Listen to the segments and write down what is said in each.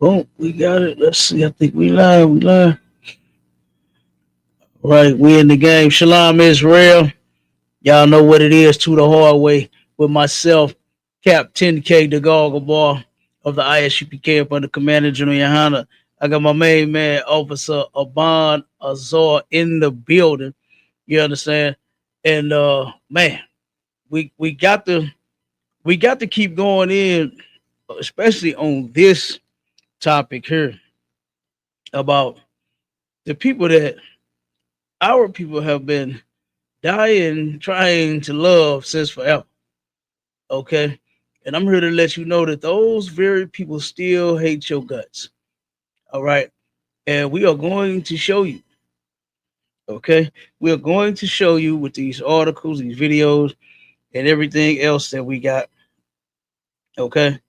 Boom, we got it. Let's see. I think we live. We live. Right, we in the game. Shalom Israel. Y'all know what it is. To the hard way with myself, Cap 10K, the Goggle Ball of the ISUPK up under Commander General YAHANNA. I got my main man, Officer Aban Azor, in the building. You understand? And man, we got to keep going in, especially on this topic here about the people that our people have been dying trying to love since forever. Okay. And I'm here to let you know that those very people still hate your guts. All right. And we are going to show you. Okay. We are going to show you with these articles, these videos, and everything else that we got. Okay.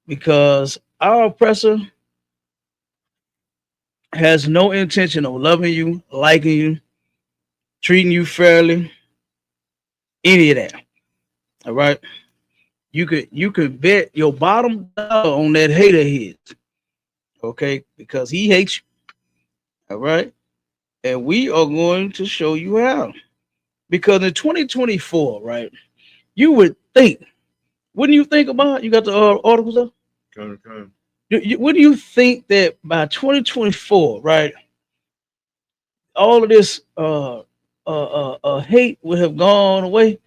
Because our oppressor has no intention of loving you, liking you, treating you fairly, any of that. All right. You could bet your bottom dollar on that hater his. Okay, because he hates you. All right. And we are going to show you how. Because in 2024, right, you would think, wouldn't you think about, you got the articles up? Come. Wouldn't you think that by 2024, right, all of this hate would have gone away?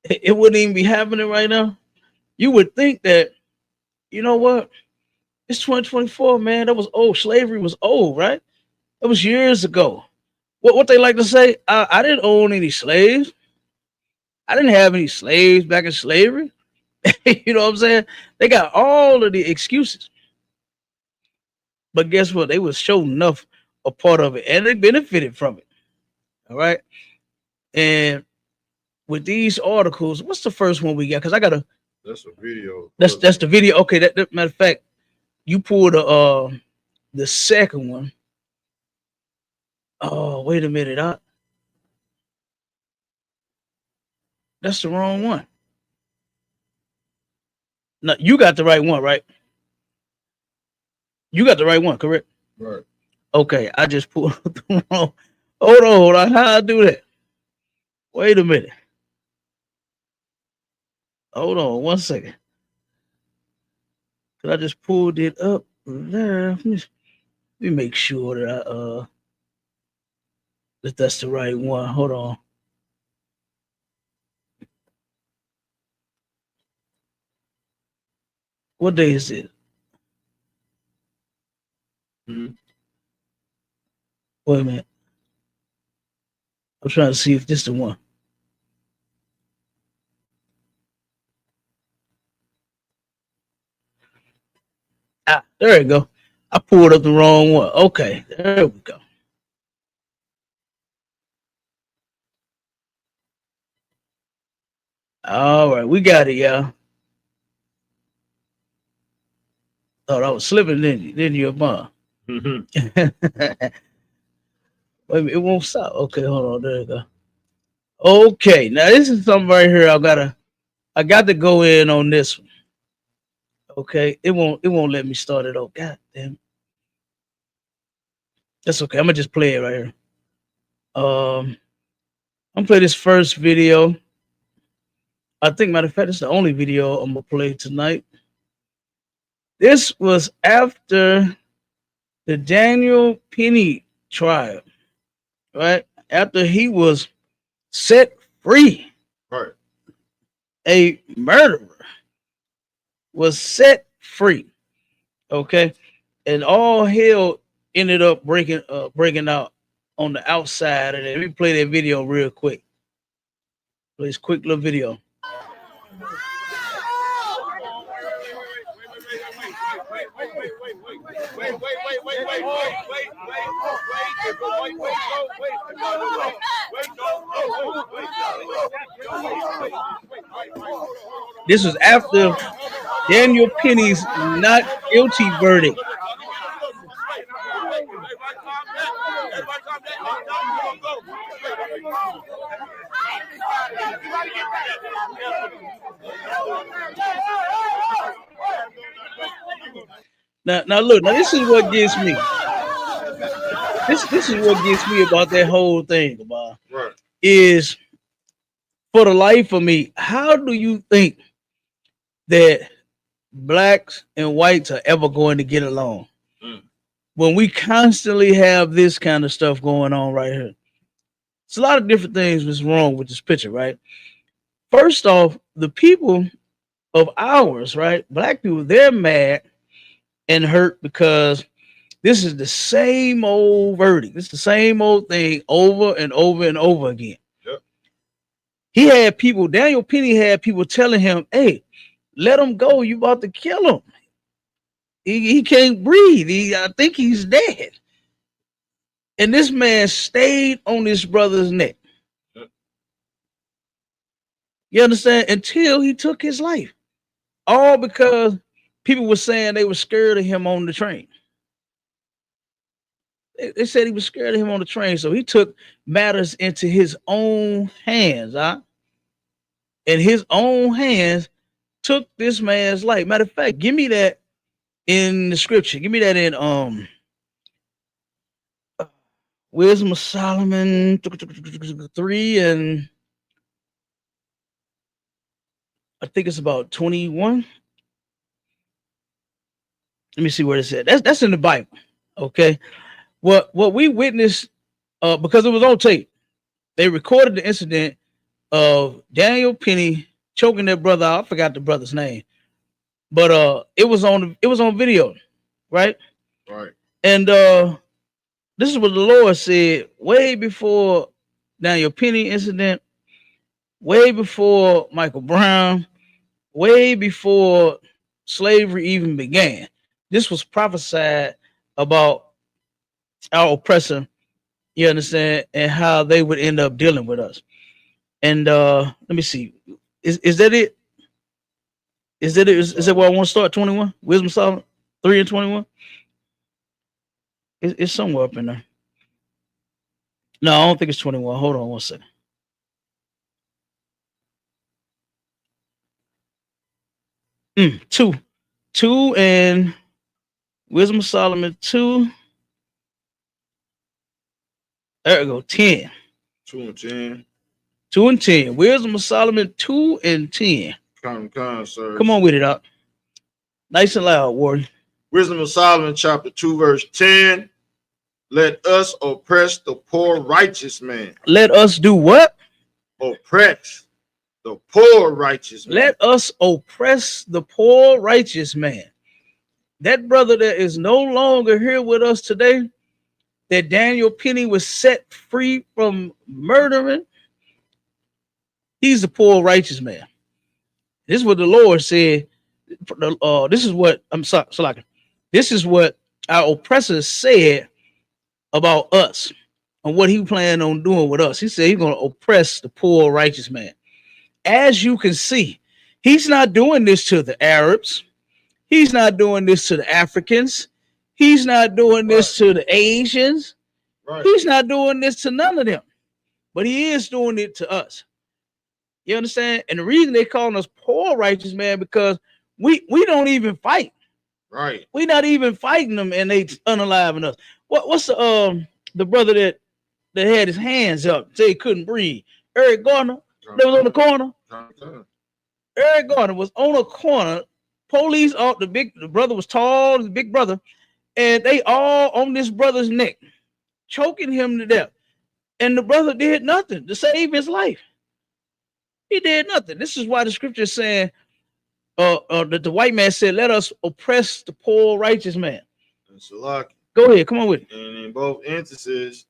It wouldn't even be happening right now. You would think that, you know what? It's 2024, man. That was old. Slavery was old, right? That was years ago. What they like to say? I didn't own any slaves. I didn't have any slaves back in slavery. You know what I'm saying? They got all of the excuses. But guess what? They was sure enough a part of it, and they benefited from it. All right. And with these articles, what's the first one we got? Because I got a. That's a video. That's the video. Okay. That matter of fact, you pulled the second one. Oh, wait a minute. That's the wrong one. No, you got the right one, right? You got the right one, correct? Right. Okay, I just pulled the wrong. Hold on. How I do that? Wait a minute. Hold on 1 second. Cause I just pulled it up there. Let me make sure that that's the right one. Hold on. What day is it? Mm-hmm. Wait a minute. I'm trying to see if this is the one. There you go. I pulled up the wrong one. Okay, there we go. All right, we got it, y'all. Thought I was slipping, didn't you, Mom? Mm-hmm. Wait a minute, it won't stop. Okay, hold on. There you go. Okay, now this is something right here. I got to go in on this one. Okay, it won't let me start it. Oh, god damn. That's okay. I'm gonna just play it right here. I'm gonna play this first video. I think, matter of fact, it's the only video I'm gonna play tonight. This was after the Daniel Penny trial, right? After he was set free, Right. a murderer was set free. Okay, and all hell ended up breaking out on the outside. And let me play that video real quick. Play this quick little video. This was after Daniel Penny's not guilty verdict. Now look. Now this is what gets me. This is what gets me about that whole thing. About Right. is for the life of me. How do you think that blacks and whites are ever going to get along when we constantly have this kind of stuff going on right here? It's a lot of different things that's wrong with this picture, right? First off, the people of ours, right? Black people, they're mad and hurt because this is the same old verdict. It's the same old thing over and over and over again. Yep. He had people, Daniel Penny had people telling him, hey, let him go. You about to kill him. He can't breathe. I think he's dead. And this man stayed on his brother's neck. Yep. You understand? Until he took his life. All because people were saying they were scared of him on the train. They said he was scared of him on the train. So he took matters into his own hands. In his own hands, took this man's life. Matter of fact, give me that in the scripture. Give me that in Wisdom of Solomon 3 and I think it's about 21. Let me see where it's at. That's in the Bible. Okay. What we witnessed, because it was on tape, they recorded the incident of Daniel Penny choking their brother out. I forgot the brother's name, but it was on video, right? Right. And this is what the Lord said way before Daniel Penny incident, way before Michael Brown, way before slavery even began. This was prophesied about our oppressor, you understand, and how they would end up dealing with us. And let me see. Is that it? Is that it? Is that where I want to start? 21? Wisdom Solomon 3 and 21? It's somewhere up in there. No, I don't think it's 21. Hold on one second. Two and Wisdom of Solomon 2. There we go. 10. 2 and 10. 2 and 10. Wisdom of Solomon 2 and 10. Sir. Come on with it up. Nice and loud, Warrior. Wisdom of Solomon, chapter 2, verse 10. Let us oppress the poor righteous man. Let us do what? Oppress the poor righteous man. Let us oppress the poor righteous man. That brother that is no longer here with us today, that Daniel Penny was set free from murdering, he's the poor righteous man. This is what the Lord said. This is what this is what our oppressors said about us and what he planned on doing with us. He said he's going to oppress the poor righteous man. As you can see, he's not doing this to the Arabs. He's not doing this to the Africans. He's not doing this to the Asians. Right. He's not doing this to none of them. But he is doing it to us. You understand? And the reason they calling us poor righteous man because we don't even fight. Right. We're not even fighting them, and they unaliving us. What's the brother that had his hands up, say he couldn't breathe? Eric Gardner, that was on the corner. Eric Gardner was on a corner. Police, the brother was tall, the big brother, and they all on this brother's neck, choking him to death. And the brother did nothing to save his life. He did nothing. This is why the scripture is saying that the white man said, let us oppress the poor righteous man. Go ahead, come on with it. And in both instances,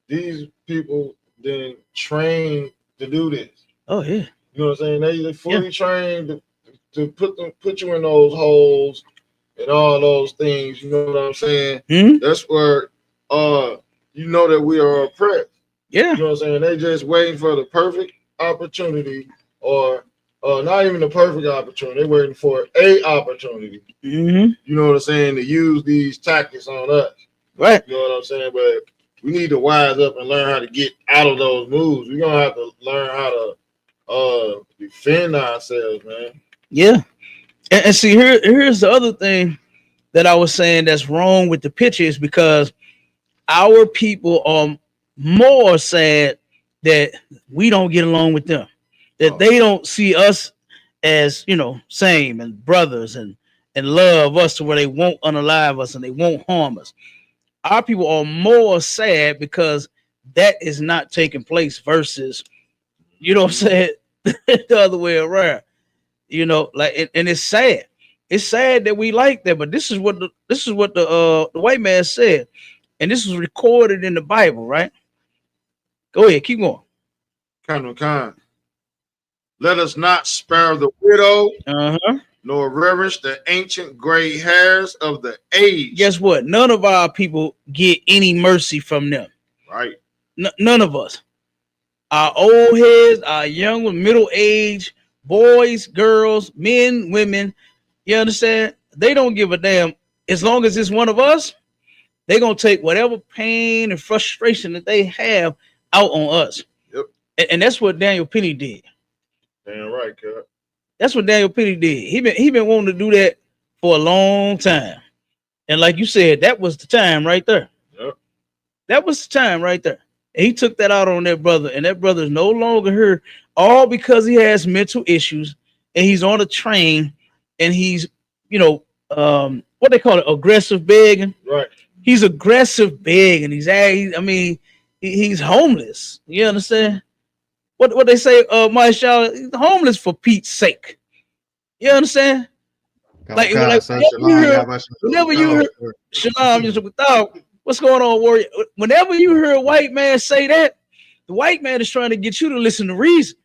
these people didn't train to do this. Oh yeah. You know what I'm saying? They fully trained to put you in those holes and all those things. You know what I'm saying? Hmm? That's where you know that we are oppressed. Yeah. You know what I'm saying? They just waiting for the perfect opportunity, or not even the perfect opportunity. They're waiting for a opportunity. Hmm. You know what I'm saying? To use these tactics on us. Right. You know what I'm saying? But we need to wise up and learn how to get out of those moves. We're gonna have to learn how to defend ourselves, man. Yeah. And see, here's the other thing that I was saying that's wrong with the picture is because our people are more sad that we don't get along with them, that they don't see us as, you know, same and brothers and love us to where they won't unalive us and they won't harm us. Our people are more sad because that is not taking place versus, you know what I'm saying, the other way around. You know, like and it's sad. It's sad that we like that, but this is what the white man said, and this was recorded in the Bible, right? Go ahead, keep going. Kind. Let us not spare the widow, Uh-huh. nor reverence the ancient gray hairs of the age. Guess what? None of our people get any mercy from them. Right. None of us. Our old heads, our young, middle age, boys, girls, men, women. You understand? They don't give a damn. As long as it's one of us, they're gonna take whatever pain and frustration that they have out on us. Yep. And that's what Daniel Penny did. Damn right, Cut. That's what Daniel Penny did. He been wanting to do that for a long time. And like you said, that was the time right there. Yep. That was the time right there. And he took that out on that brother, and that brother is no longer here, all because he has mental issues and he's on a train and he's, you know, what they call it, aggressive begging. Right. He's aggressive begging. He's homeless. You understand? What they say, Marshall, he's homeless for Pete's sake. You understand? Like whenever you hear Shalom, what's going on, warrior? Whenever you hear a white man say that, the white man is trying to get you to listen to reason.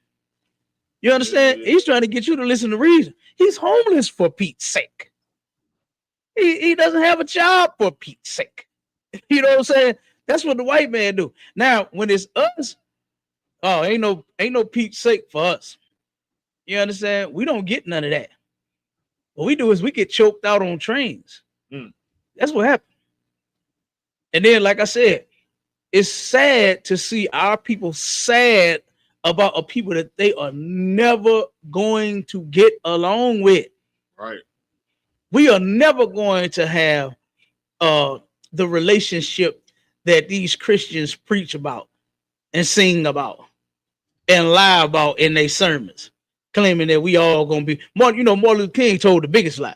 You understand? He's trying to get you to listen to reason. He's homeless for Pete's sake. He doesn't have a job for Pete's sake. You know what I'm saying? That's what the white man do. Now, when it's us, oh, ain't no Pete's sake for us. You understand? We don't get none of that. What we do is we get choked out on trains. That's what happened. And then, like I said, it's sad to see our people sad about a people that they are never going to get along with. Right. We are never going to have the relationship that these Christians preach about and sing about and lie about in their sermons, claiming that we all gonna be more. You know, Martin Luther King told the biggest lie.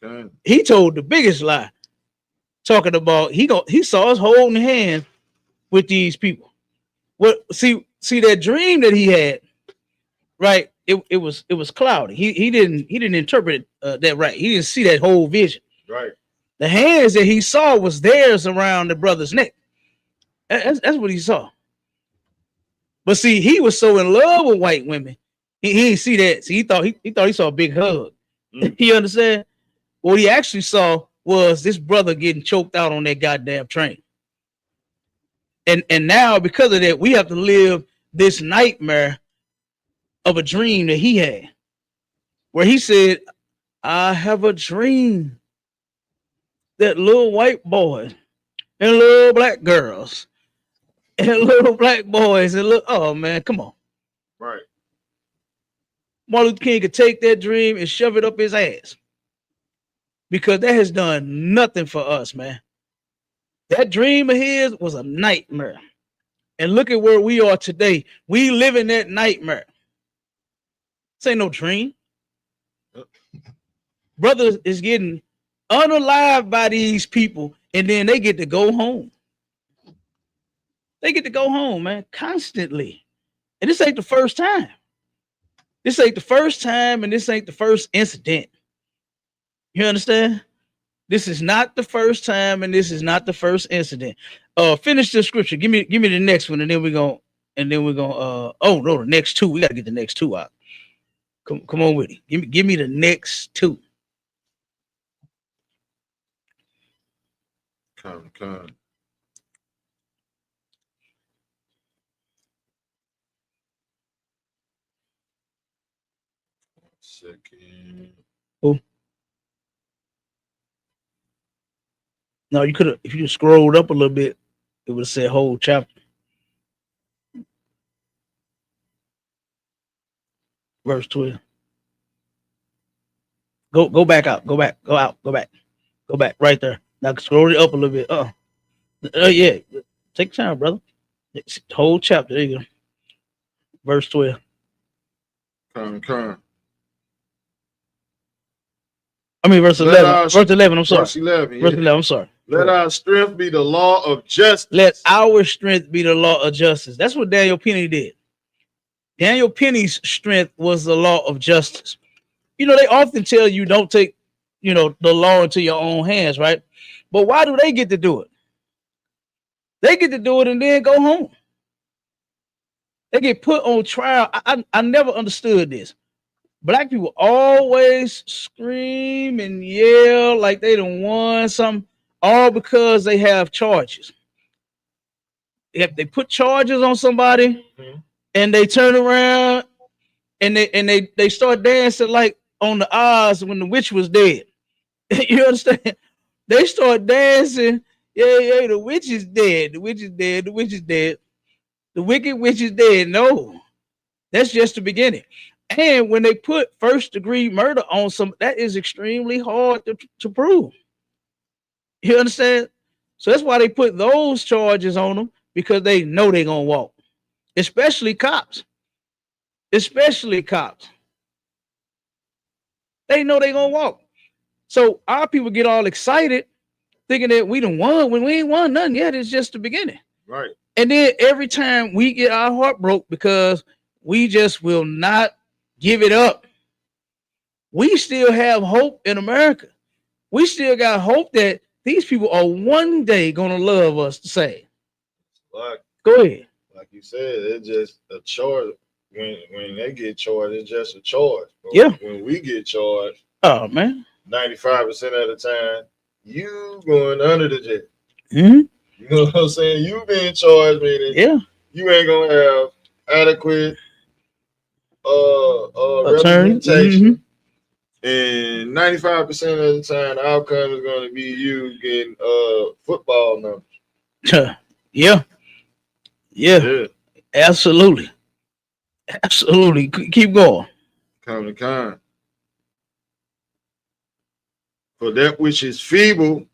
Okay. He told the biggest lie, talking about he saw us holding hands with these people. What see that dream that he had, right? It was cloudy. He didn't interpret that right. He didn't see that whole vision. Right. The hands that he saw was theirs around the brother's neck. That's what he saw. But see, he was so in love with white women, he didn't see that. See, he thought he saw a big hug. You understand? What he actually saw was this brother getting choked out on that goddamn train. And now because of that, we have to live this nightmare of a dream that he had, where he said, "I have a dream that little white boys and little black girls and little black boys and look, oh man, come on." Right. Martin Luther King could take that dream and shove it up his ass, because that has done nothing for us, man. That dream of his was a nightmare. And look at where we are today. We live in that nightmare. This ain't no dream. Brother is getting unalived by these people, and then they get to go home. They get to go home, man, constantly. And this ain't the first time. This ain't the first time, and this ain't the first incident. You understand? This is not the first time, and this is not the first incident. Finish the scripture. Give me the next one, and then we're gonna oh no, the next two. We gotta get the next two out. Come on with it. Give me the next two. Con. Second. Oh. No, you could have, if you scrolled up a little bit, it would have said whole chapter. Verse 12. Go back out. Go back. Go out. Go back. Go back. Right there. Now scroll it up a little bit. Yeah. Take time, brother. It's the whole chapter. There you go. Verse 12. Con. I mean verse 11. Verse 11, I'm sorry. Verse 11. Verse 11, I'm sorry. Let our strength be the law of justice. Let our strength be the law of justice. That's what Daniel Penny did. Daniel Penny's strength was the law of justice. You know, they often tell you don't take, the law into your own hands, right? But why do they get to do it? They get to do it and then go home. They get put on trial. I never understood this. Black people always scream and yell like they done won something, all because they have charges. If they put charges on somebody, and they turn around and they start dancing like on the Oz when the witch was dead. You understand? They start dancing. Yeah, the witch is dead. The witch is dead. The witch is dead. The wicked witch is dead. No, that's just the beginning. And when they put first degree murder on some, that is extremely hard to prove. You understand? So that's why they put those charges on them, because they know they're gonna walk. Especially cops. Especially cops. They know they're gonna walk. So our people get all excited thinking that we done won when we ain't won nothing yet. It's just the beginning. Right. And then every time we get our heart broke because we just will not give it up. We still have hope in America. We still got hope that these people are one day gonna love us the same. Go ahead. Like you said, it's just a charge. When they get charged, it's just a charge. But yeah. When we get charged, oh man, 95% of the time, you going under the jail. Mm-hmm. You know what I'm saying? You being charged, meaning you ain't gonna have adequate representation. And 95% of the time, the outcome is going to be you getting football numbers. Yeah. Absolutely. Keep going. Con. For that which is feeble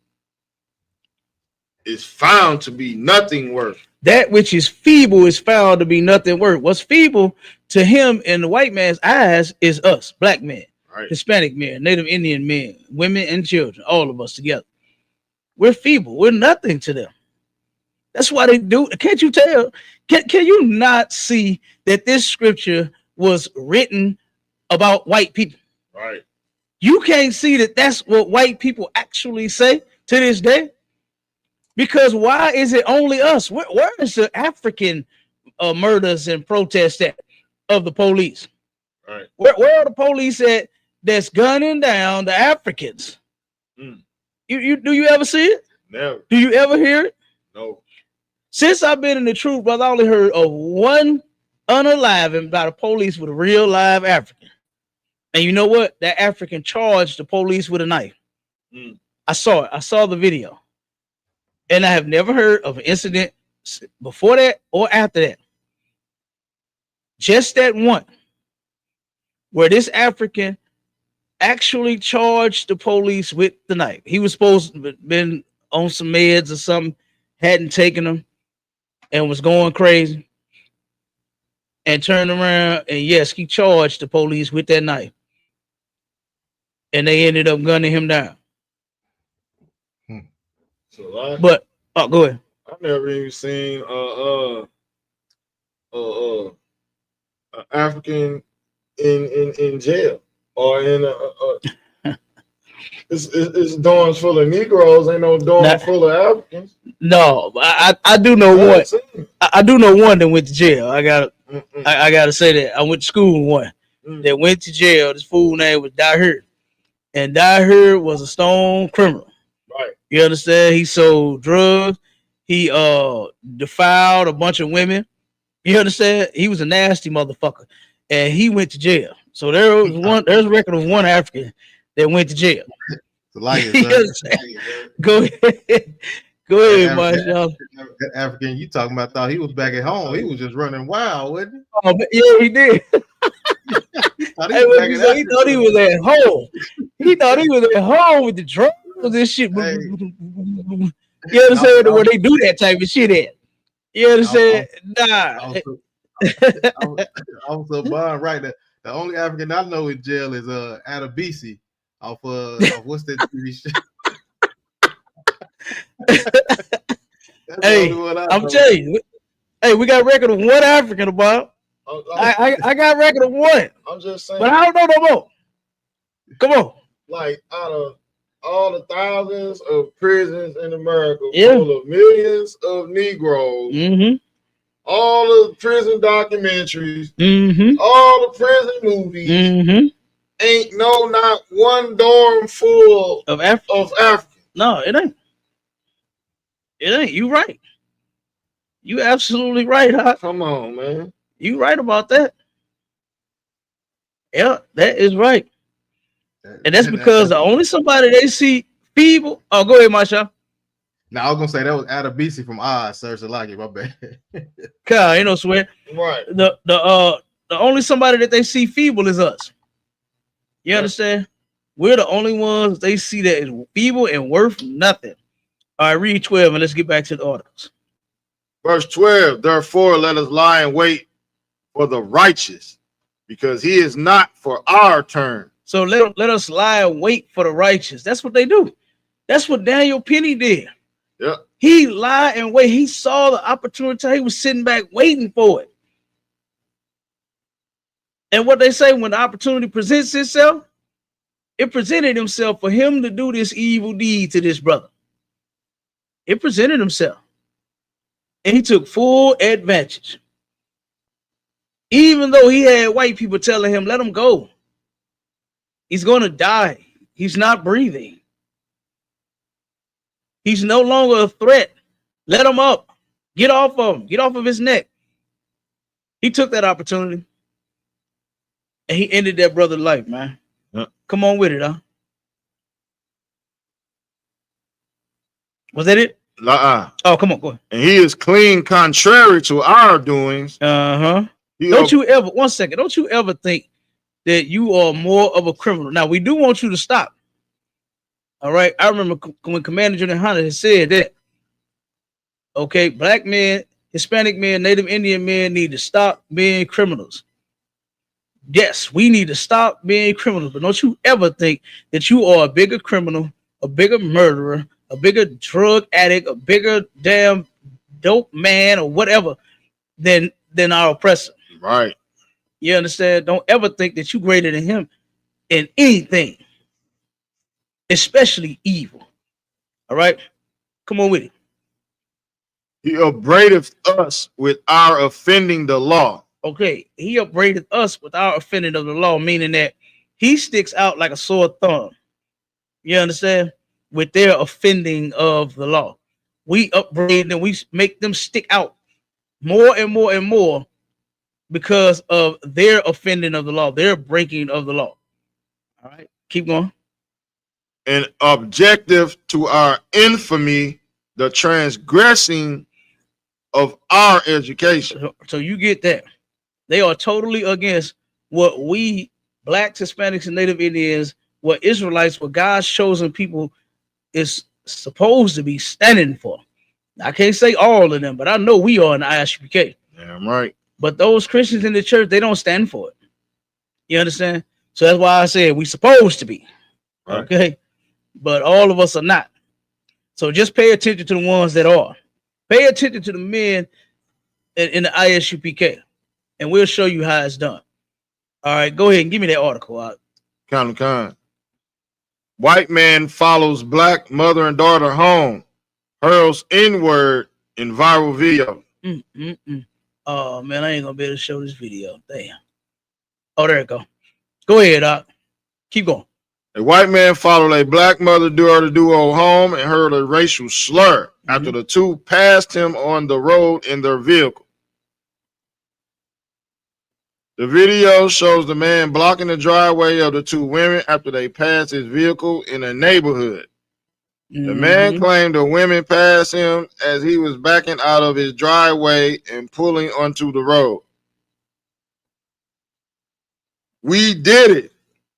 is found to be nothing worth. That which is feeble is found to be nothing worth. What's feeble to him in the white man's eyes is us, black men, right. Hispanic men, Native Indian men, women and children, all of us together. We're feeble. We're nothing to them. That's why they do. Can't you tell? Can you not see that this scripture was written about white people? Right. You can't see that that's what white people actually say to this day. Because why is it only us? Where is the African murders and protests of the police? Right. Where are the police at that's gunning down the Africans? You do you ever see it? Never. Do you ever hear it? No. Since I've been in the truth, brother, I only heard of one unaliving by the police with a real live African. And you know what? That African charged the police with a knife. I saw it. I saw the video. And I have never heard of an incident before that or after that. Just that one where this African actually charged the police with the knife. He was supposed to have been on some meds or something, hadn't taken them, and was going crazy. And turned around, and yes, he charged the police with that knife. And they ended up gunning him down. So but go ahead. I've never even seen African in jail or in it's dorms full of Negroes. Ain't no dorm full of Africans. No, I do know one. I do know one that went to jail. I gotta say that I went to school with one that went to jail. This fool name was Dahir, and Dahir was a stone criminal. Right. You understand? He sold drugs. He defiled a bunch of women. You understand? He was a nasty motherfucker, and he went to jail. So there's a record of one African that went to jail. So like it, sir. Go ahead, go ahead, Marshall. That African you talking about thought he was back at home. He was just running wild, wasn't he? Oh, yeah, he did. He thought he was at home. He thought he was at home with the drugs and shit. Hey. You understand where they do that type of shit at? You understand? Nah. I was so bummed, right? The only African I know in jail is Adabisi off what's that TV show? Hey, I'm telling you. Hey, we got a record of one African about. I got a record of one. I'm just saying. But I don't know no more. Come on. Like out of all the thousands of prisons in America, full of millions of Negroes, all the prison documentaries, all the prison movies, ain't not one dorm full of Africans. No, it ain't. It ain't. You right. You absolutely right, huh? Come on, man. You right about that. Yeah, that is right. And that's because only somebody they see feeble. Oh, go ahead, Marsha. Now I was gonna say that was Adabisi from Oz, Sir Salaki, my bad. God, ain't no swear. Right. The only somebody that they see feeble is us. You understand? We're the only ones they see that is feeble and worth nothing. All right, read 12 and let's get back to the articles. Verse 12, therefore let us lie in wait for the righteous, because he is not for our turn. So let us lie and wait for the righteous. That's what they do. That's what Daniel Penny did. Yeah. He lied and wait. He saw the opportunity. He was sitting back waiting for it. And what they say, when the opportunity presents itself, it presented himself for him to do this evil deed to this brother. It presented himself. And he took full advantage. Even though he had white people telling him, let him go. He's going to die. He's not breathing. He's no longer a threat. Let him up. Get off of him. Get off of his neck. He took that opportunity. And he ended that brother's life, man. Yeah. Come on with it, huh? Was that it? Oh, come on, go ahead. And he is clean contrary to our doings. Don't you ever think that you are more of a criminal? Now, we do want you to stop. All right. I remember when Commander General YAHANNA had said that, okay, black men, Hispanic men, Native Indian men need to stop being criminals. Yes, we need to stop being criminals, but don't you ever think that you are a bigger criminal, a bigger murderer, a bigger drug addict, a bigger damn dope man or whatever than our oppressor. Right. You understand? Don't ever think that you're greater than him in anything, especially evil. All right? Come on with it. He upbraideth us with our offending the law. Okay, he upbraided us with our offending of the law, meaning that he sticks out like a sore thumb. You understand? With their offending of the law. We upbraid them, we make them stick out more and more and more because of their offending of the law, their breaking of the law. All right, keep going. And objective to our infamy, the transgressing of our education. So you get that. They are totally against what we, blacks, Hispanics, and Native Indians, what Israelites, what God's chosen people is supposed to be standing for. I can't say all of them, but I know we are in the ISUPK. Damn right. But those Christians in the church, they don't stand for it. You understand? So that's why I said we supposed to be. Right. Okay? But all of us are not. So just pay attention to the ones that are. Pay attention to the men in the ISUPK. And we'll show you how it's done. All right, go ahead and give me that article out. Con. White man follows black mother and daughter home, hurls inward in viral video. Oh man, I ain't gonna be able to show this video. Damn. Oh, there it go. Go ahead, Doc. Keep going. A white man followed a black mother duo home and heard a racial slur after the two passed him on the road in their vehicle. The video shows the man blocking the driveway of the two women after they passed his vehicle in a neighborhood. The man claimed the women passed him as he was backing out of his driveway and pulling onto the road. We did it.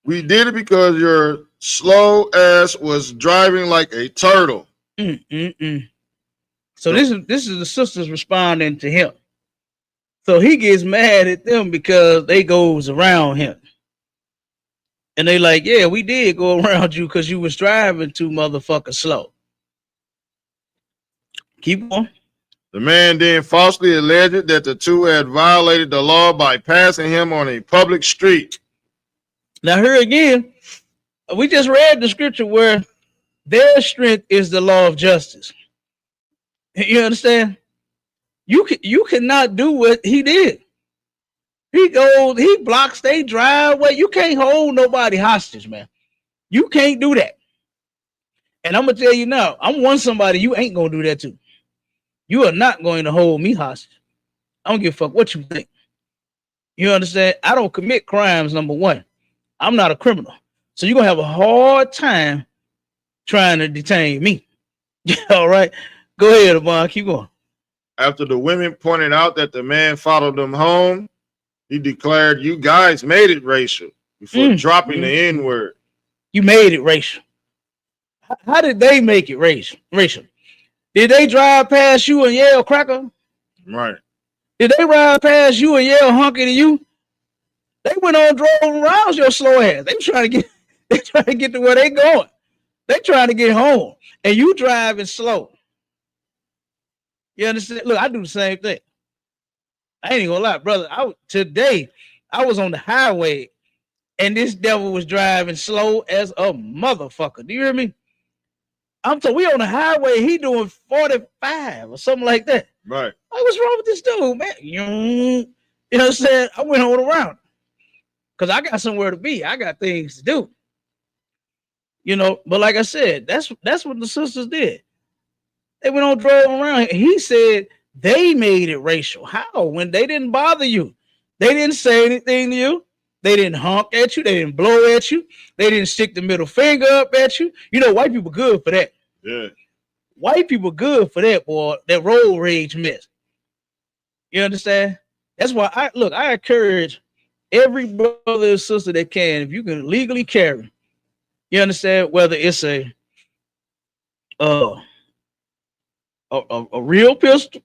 We did it because your slow ass was driving like a turtle. So this is the sisters responding to him. So he gets mad at them because they goes around him. And they like, yeah, we did go around you because you was driving too motherfucking slow. Keep on. The man then falsely alleged that the two had violated the law by passing him on a public street. Now here again, we just read the scripture where their strength is the law of justice. You understand? You cannot do what he did. He blocks their driveway. You can't hold nobody hostage, man. You can't do that. And I'm gonna tell you now, I'm one somebody you ain't gonna do that to. You are not going to hold me hostage. I don't give a fuck what you think. You understand? I don't commit crimes, number one. I'm not a criminal. So you're gonna have a hard time trying to detain me. All right. Go ahead, Amon. Keep going. After the women pointed out that the man followed them home, he declared, "You guys made it racial," before dropping the N-word. You made it racial. How did they make it racial? Did they drive past you and yell cracker? Right. Did they ride past you and yell hunky to you? They went on drove around your slow ass. They trying to get to where they going. They trying to get home. And you driving slow. You understand? Look, I do the same thing. I ain't gonna lie, brother. Today I was on the highway and this devil was driving slow as a motherfucker. Do you hear me? I'm talking, we on the highway, he doing 45 or something like that. Right. Like, what's wrong with this dude, man? You know what I'm saying? I went on around because I got somewhere to be. I got things to do. You know, but like I said, that's what the sisters did. They went on drove around. He said they made it racial. How? When they didn't bother you. They didn't say anything to you. They didn't honk at you. They didn't blow at you. They didn't stick the middle finger up at you. You know, white people good for that. Yeah. White people good for that, boy. That road rage mess. You understand? That's why I encourage every brother and sister that can, if you can legally carry, you understand, whether it's a real pistol,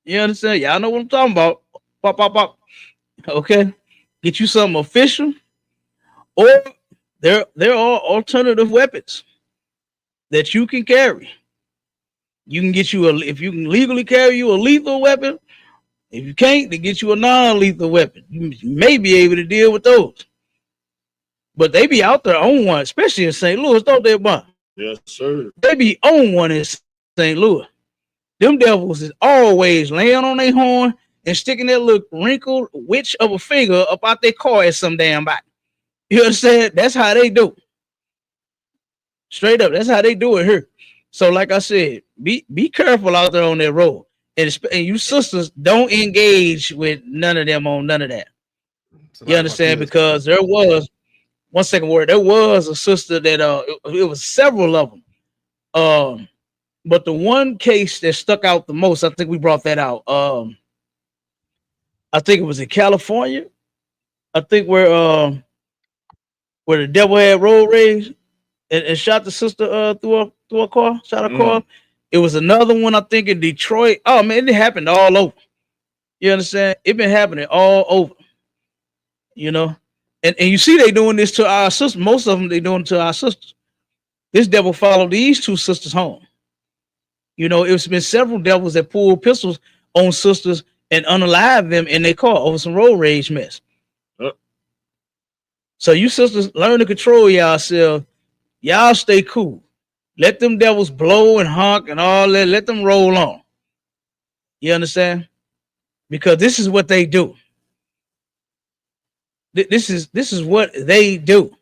you understand? Y'all know what I'm talking about. Pop, pop, pop. Okay. Get you something official, or there are alternative weapons that you can carry. You can get you if you can legally carry you a lethal weapon. If you can't, they get you a non-lethal weapon. You may be able to deal with those. But they be out there on one, especially in St. Louis, don't they, Bob? Yes, sir. They be on one in St. Louis. Them devils is always laying on their horn and sticking that little wrinkled witch of a finger up out their car at some damn body. You understand? That's how they do. Straight up, that's how they do it here. So, like I said, be careful out there on that road. And you sisters don't engage with none of them on none of that. You understand? Because there was a sister that it was several of them. But the one case that stuck out the most, I think we brought that out. I think it was in California. I think where the devil had road rage and shot the sister through a car, shot a car. It was another one, I think, in Detroit. Oh man, it happened all over. You understand? It been happening all over. You know, and you see they doing this to our sisters. Most of them they doing it to our sisters. This devil followed these two sisters home. You know, it's been several devils that pulled pistols on sisters and unalive them in their car over some road rage mess. So you sisters learn to control yourself. Y'all stay cool. Let them devils blow and honk and all that. Let them roll on. You understand? Because this is what they do. This is what they do.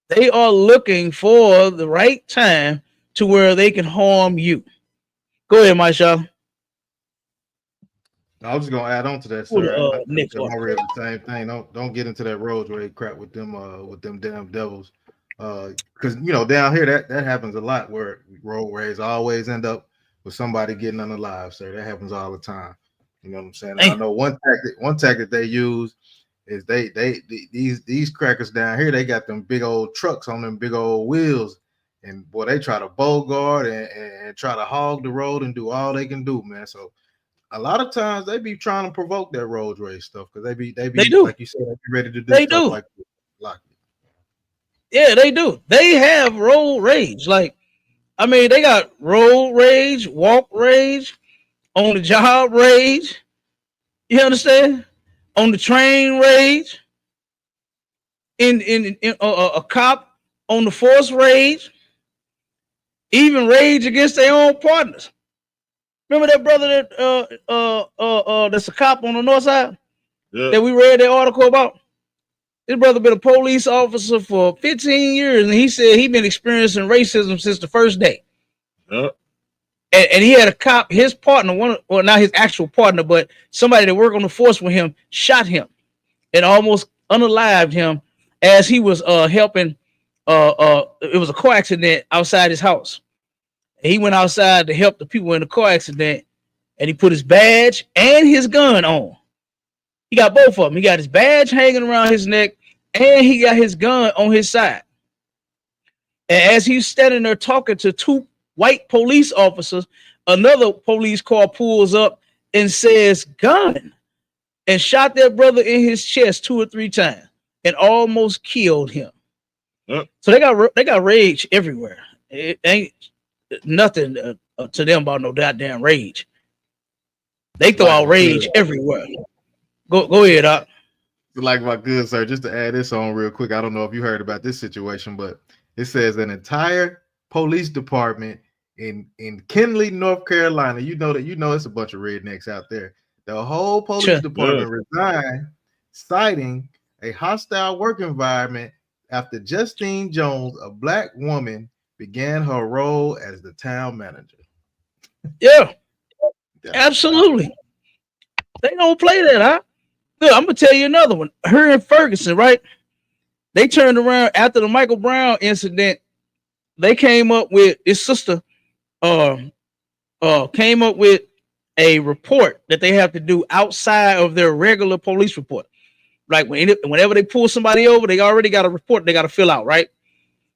They are looking for the right time to where they can harm you. Go ahead, Maisha. I was just gonna add on to that, Pull sir. the I next tell one. my real the same thing. Don't get into that road rage crap with them damn devils. Because you know down here that happens a lot where road rage always end up with somebody getting unalive, sir. That happens all the time. You know what I'm saying? And I know one tactic they use is these crackers down here, they got them big old trucks on them big old wheels. And boy, they try to bogart and try to hog the road and do all they can do, man. So a lot of times they be trying to provoke that road race stuff because they do, like you said, they be ready to do they stuff do. like that. Yeah, they do. They have road rage. Like, I mean, they got road rage, walk rage, on the job rage. You understand? On the train rage. In a cop on the force rage. Even rage against their own partners. Remember that brother that that's a cop on the north side that we read that article about? His brother been a police officer for 15 years, and he said he been experiencing racism since the first day. And he had a cop, his partner, not his actual partner, but somebody that worked on the force with him, shot him and almost unalived him as he was helping. It was a car accident outside his house. He went outside to help the people in the car accident, and he put his badge and his gun on. He got both of them. He got his badge hanging around his neck, and he got his gun on his side. And as he's standing there talking to two white police officers, another police car pulls up and says, "Gun," and shot that brother in his chest 2 or 3 times and almost killed him. So they got rage everywhere. It ain't nothing to them about no goddamn rage. They throw out rage everywhere. Go ahead, Doc. Like my good sir, just to add this on real quick. I don't know if you heard about this situation, but it says an entire police department in Kenly, North Carolina. You know it's a bunch of rednecks out there. The whole police department resigned, citing a hostile work environment after Justine Jones, a black woman, began her role as the town manager. Yeah, absolutely. They don't play that, huh? Look, I'm gonna tell you another one. Her and Ferguson, right? They turned around after the Michael Brown incident. They came up with his sister. Came up with a report that they have to do outside of their regular police report. Like whenever they pull somebody over, they already got a report they got to fill out, right?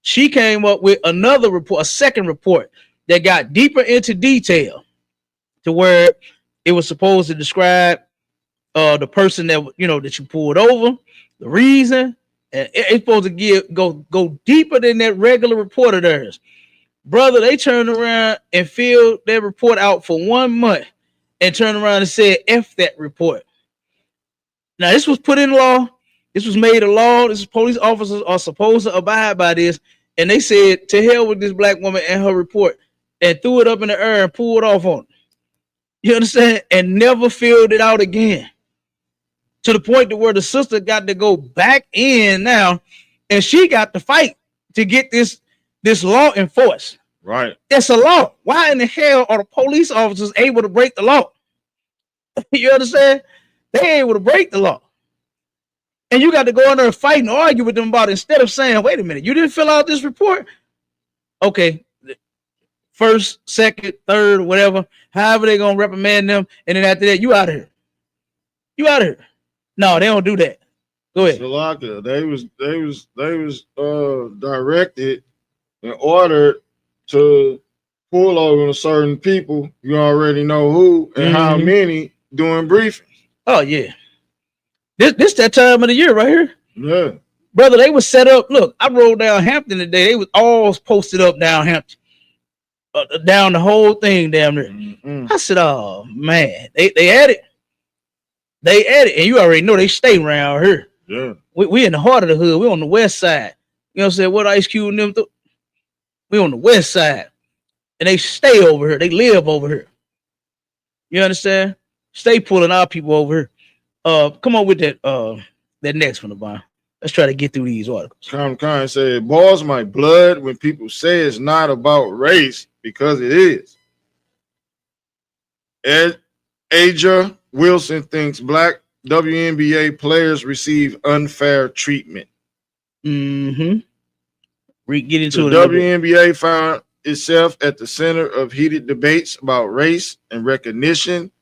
She came up with another report, a second report that got deeper into detail to where it was supposed to describe the person that that you pulled over, the reason, and it's supposed to go deeper than that regular report of theirs. Brother, they turned around and filled their report out for 1 month and turned around and said, F that report. Now, this was put in law. This was made a law. This is police officers are supposed to abide by this. And they said, to hell with this black woman and her report, and threw it up in the air and pulled off on it. You understand? And never filled it out again. To the point to where the sister got to go back in now, and she got to fight to get this law enforced. Right. That's a law. Why in the hell are the police officers able to break the law? You understand? They able to break the law. And you got to go in there and fight and argue with them about it instead of saying, wait a minute, you didn't fill out this report? Okay. First, second, third, whatever. However they're going to reprimand them. And then after that, you out of here. You out of here. No, they don't do that. Go ahead. Shalaka, they was directed and ordered to pull over certain people. You already know who and how many doing briefings. Oh yeah, this that time of the year right here. Yeah, brother, they was set up. Look, I rode down Hampton today. They was all posted up down Hampton, down the whole thing down there. I said, oh man, they had it. They at it, and you already know they stay around here. Yeah, we in the heart of the hood. We on the west side. You know what I'm saying? What Ice Cube and them we on the west side, and they stay over here. They live over here. You understand? Stay pulling our people over here. Come on with that next one, Abon. Let's try to get through these articles. Khan said, "It boils my blood when people say it's not about race because it is." Aja Wilson thinks black WNBA players receive unfair treatment. We get into the WNBA found itself at the center of heated debates about race and recognition,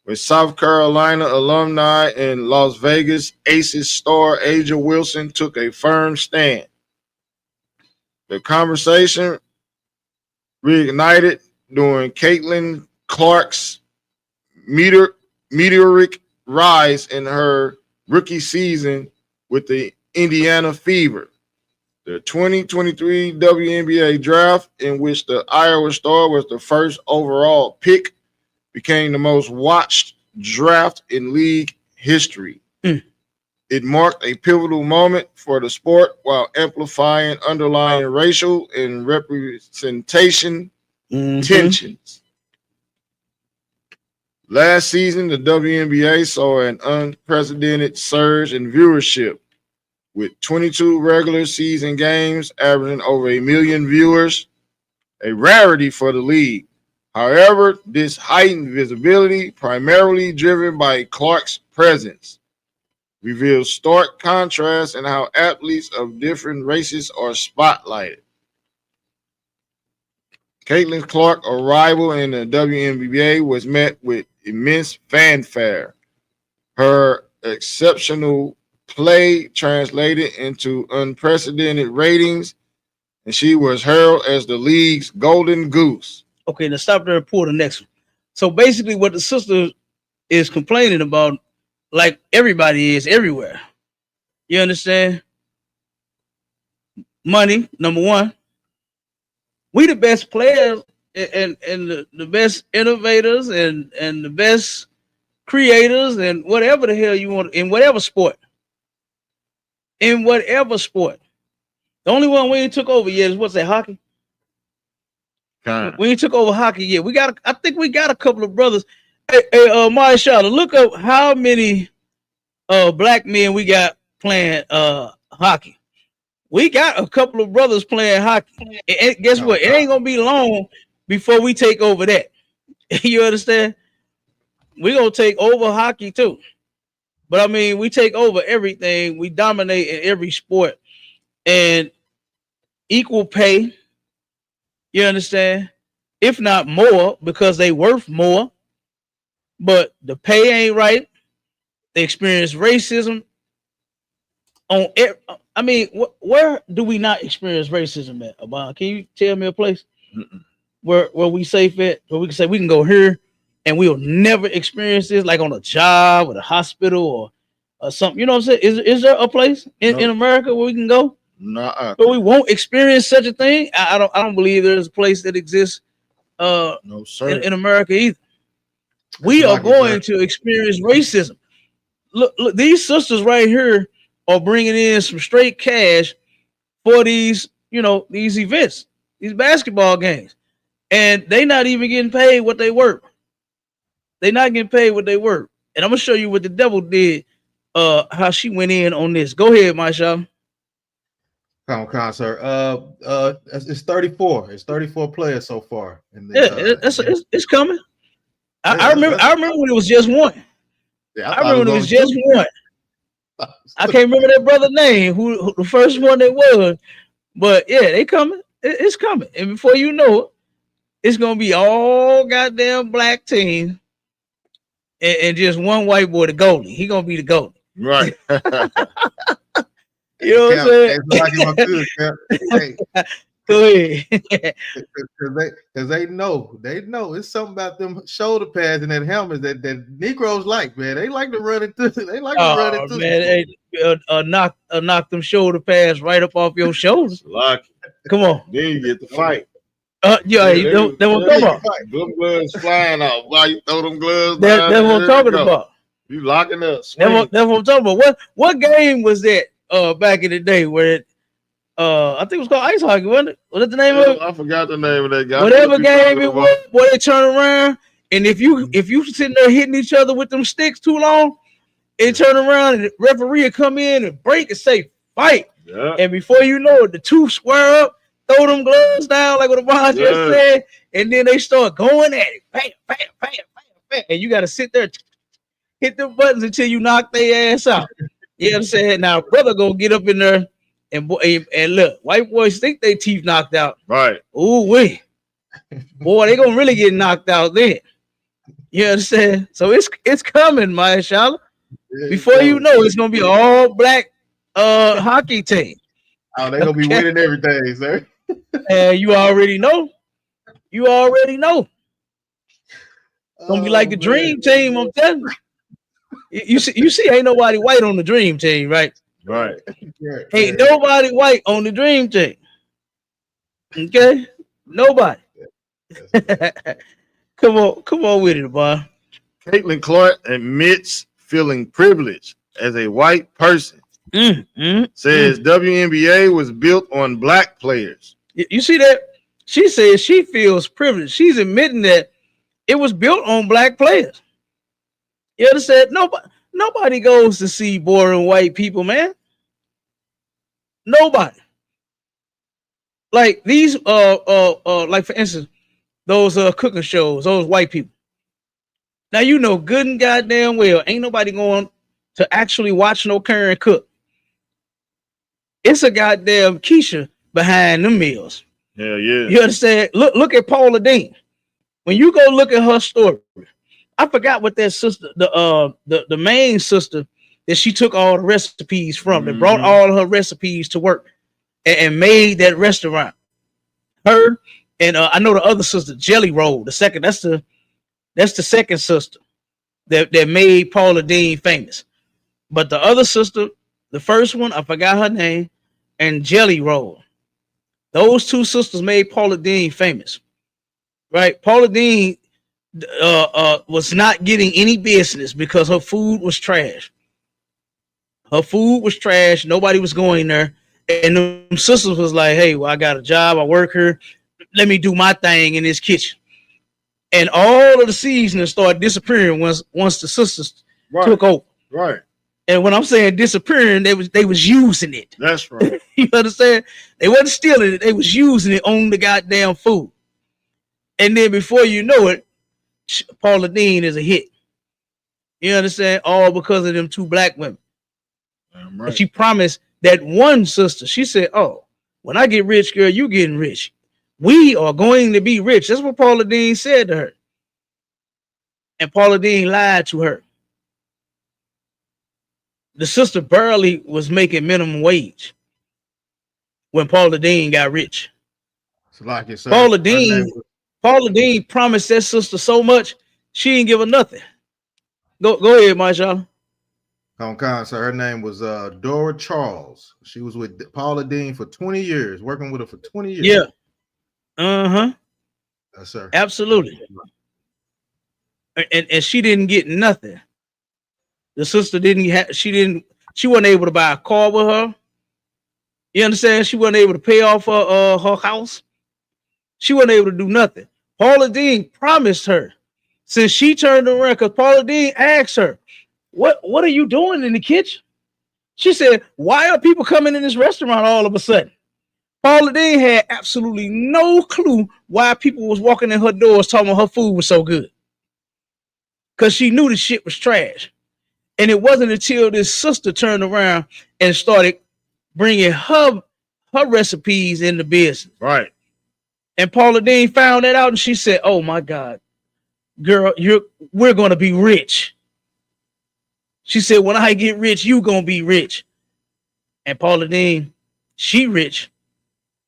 with South Carolina alumni and Las Vegas Aces star Aja Wilson took a firm stand. The conversation reignited during Caitlin Clark's meteoric rise in her rookie season with the Indiana Fever. The 2023 WNBA draft, in which the Iowa Star was the first overall pick, became the most watched draft in league history. It marked a pivotal moment for the sport while amplifying underlying racial and representation tensions. Last season, the WNBA saw an unprecedented surge in viewership, with 22 regular season games averaging over 1 million viewers, a rarity for the league. However, this heightened visibility, primarily driven by Clark's presence, reveals stark contrast in how athletes of different races are spotlighted. Caitlin Clark's arrival in the WNBA was met with immense fanfare. Her exceptional play translated into unprecedented ratings, and she was heralded as the league's golden goose. Okay, now stop there and pull the next one. So basically what the sister is complaining about, like everybody is everywhere. You understand? Money, number one. We the best players and the best innovators and the best creators and whatever the hell you want in whatever sport. In whatever sport. The only one we ain't took over yet is what's that, hockey? We ain't took over hockey yet. I think we got a couple of brothers. Hey, Marshall, look up how many black men we got playing hockey. We got a couple of brothers playing hockey. And guess what? It ain't gonna be long before we take over that. You understand? We're gonna take over hockey too. But I mean, we take over everything. We dominate in every sport. And equal pay, you understand? If not more, because they worth more. But the pay ain't right. They experience racism. I mean, where do we not experience racism at, Abon? Can you tell me a place where we safe at, where we can say we can go here and we'll never experience this, like on a job or a hospital or something? You know what I'm saying? Is there a place in America where we can go? But we won't experience such a thing. I don't believe there's a place that exists no, sir. in America either. We are going to experience racism. Look, these sisters right here are bringing in some straight cash for these, these events, these basketball games, and they not even getting paid what they work. They not getting paid what they work. And I'm gonna show you what the devil did, how she went in on this. Go ahead, Marshawn. Sir. It's 34. It's 34 players so far. It's coming. I remember when it was just one. Yeah, I remember when it was just one. I can't remember that brother's name, who the first one that was. But yeah, they coming. It's coming. And before you know it, it's gonna be all goddamn black team and just one white boy, the goalie. He gonna be the goalie. Right. You know what I'm saying? Go ahead. Because they know it's something about them shoulder pads and that helmet that Negroes like, man. They like to run it through. They like to run it through. Man, knock them shoulder pads right up off your shoulders. Come on. Then you get the fight. Yeah, they won't come up. Them gloves flying out. Why you throw them gloves? That's what I'm talking about. You locking up. That's what I'm talking about. What game was that back in the day where I think it was called ice hockey, wasn't it? Was that the name of it? I forgot the name of that guy. Whatever game it was, boy, they turn around, and if you sitting there hitting each other with them sticks too long, it turn around and the referee will come in and break and say fight. Yeah. And before you know it, the two square up, throw them gloves down like what the boss just said, and then they start going at it. Bam, bam, bam, bam, bam. And you got to sit there, hit the buttons until you knock their ass out. You know what I'm saying? Now, brother gonna get up in there and look, white boys think they teeth knocked out. Right. Ooh, wait. Boy, they gonna really get knocked out then. You know what I'm saying? So it's coming, mashallah. Before you know, it's gonna be all black hockey team. Oh, they're gonna be winning everything, sir. And you already know. You already know. It's gonna be like the dream team, I'm telling you. You see, ain't nobody white on the dream team, right? Right. Ain't nobody white on the dream team. Okay? Nobody. Come on with it, boy. Caitlin Clark admits feeling privileged as a white person. Says WNBA was built on black players. You see that? She says she feels privileged. She's admitting that it was built on black players. You understand? Nobody goes to see boring white people, man. Nobody. Like these, like for instance, those cooking shows, those white people. Now you know good and goddamn well ain't nobody going to actually watch no Karen cook. It's a goddamn Keisha behind them meals. Hell yeah. You understand? Look at Paula Dean. When you go look at her story, I forgot what that sister, the main sister that she took all the recipes from, that brought all her recipes to work and made that restaurant. Her and I know the other sister, Jelly Roll, the second. That's the second sister that made Paula Dean famous. But the other sister, the first one, I forgot her name, and Jelly Roll. Those two sisters made Paula Dean famous. Right? Paula Dean was not getting any business because her food was trash. Her food was trash. Nobody was going there. And them sisters was like, hey, well, I got a job. I work here. Let me do my thing in this kitchen. And all of the seasoning started disappearing once the sisters took over. Right. And when I'm saying disappearing, they was using it. That's right. You understand? They wasn't stealing it. They was using it on the goddamn food. And then before you know it, Paula Dean is a hit. You understand? All because of them two black women. Right. But she promised that one sister, she said, oh, when I get rich, girl, you getting rich. We are going to be rich. That's what Paula Dean said to her. And Paula Dean lied to her. The sister barely was making minimum wage when Paula Dean got rich. So like you said, Paula Dean promised that sister so much, she didn't give her nothing. Go ahead, Marshawn. So her name was Dora Charles. She was with Paula Dean for 20 years, working with her for 20 years. Yeah. Uh-huh. Yes, sir. Absolutely. And she didn't get nothing. The sister she wasn't able to buy a car with her. You understand? She wasn't able to pay off her house. She wasn't able to do nothing. Paula Dean promised her, since she turned around, because Paula Dean asked her, what are you doing in the kitchen? She said, why are people coming in this restaurant all of a sudden? Paula Dean had absolutely no clue why people was walking in her doors talking about her food was so good. Because she knew the shit was trash. And it wasn't until this sister turned around and started bringing her recipes in the business. Right. And Paula Dean found that out and she said, oh my God, girl, we're going to be rich. She said, when I get rich, you going to be rich. And Paula Dean, she rich.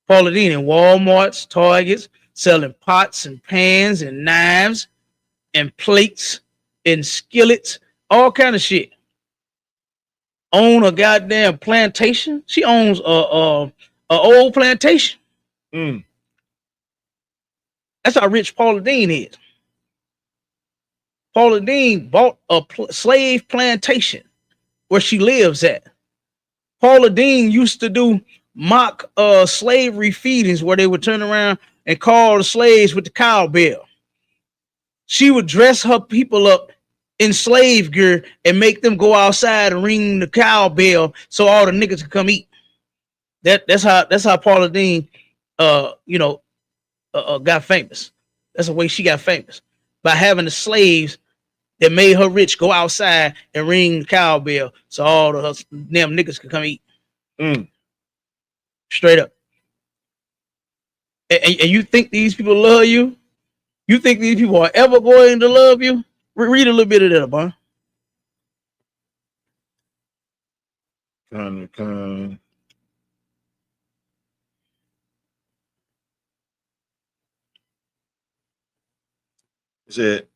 Paula Dean in Walmarts, Targets, selling pots and pans and knives and plates and skillets, all kind of shit. Own a goddamn plantation. She owns a old plantation. That's how rich Paula Dean is. Paula Dean bought a slave plantation where she lives at. Paula Dean used to do mock slavery feedings where they would turn around and call the slaves with the cowbell. She would dress her people up in slave gear and make them go outside and ring the cowbell so all the niggas could come eat. That's how Paula Deen, got famous. That's the way she got famous, by having the slaves that made her rich go outside and ring the cowbell so all the damn niggas could come eat. Straight up. And you think these people love you? You think these people are ever going to love you? Read a little bit of that, Bon. Said,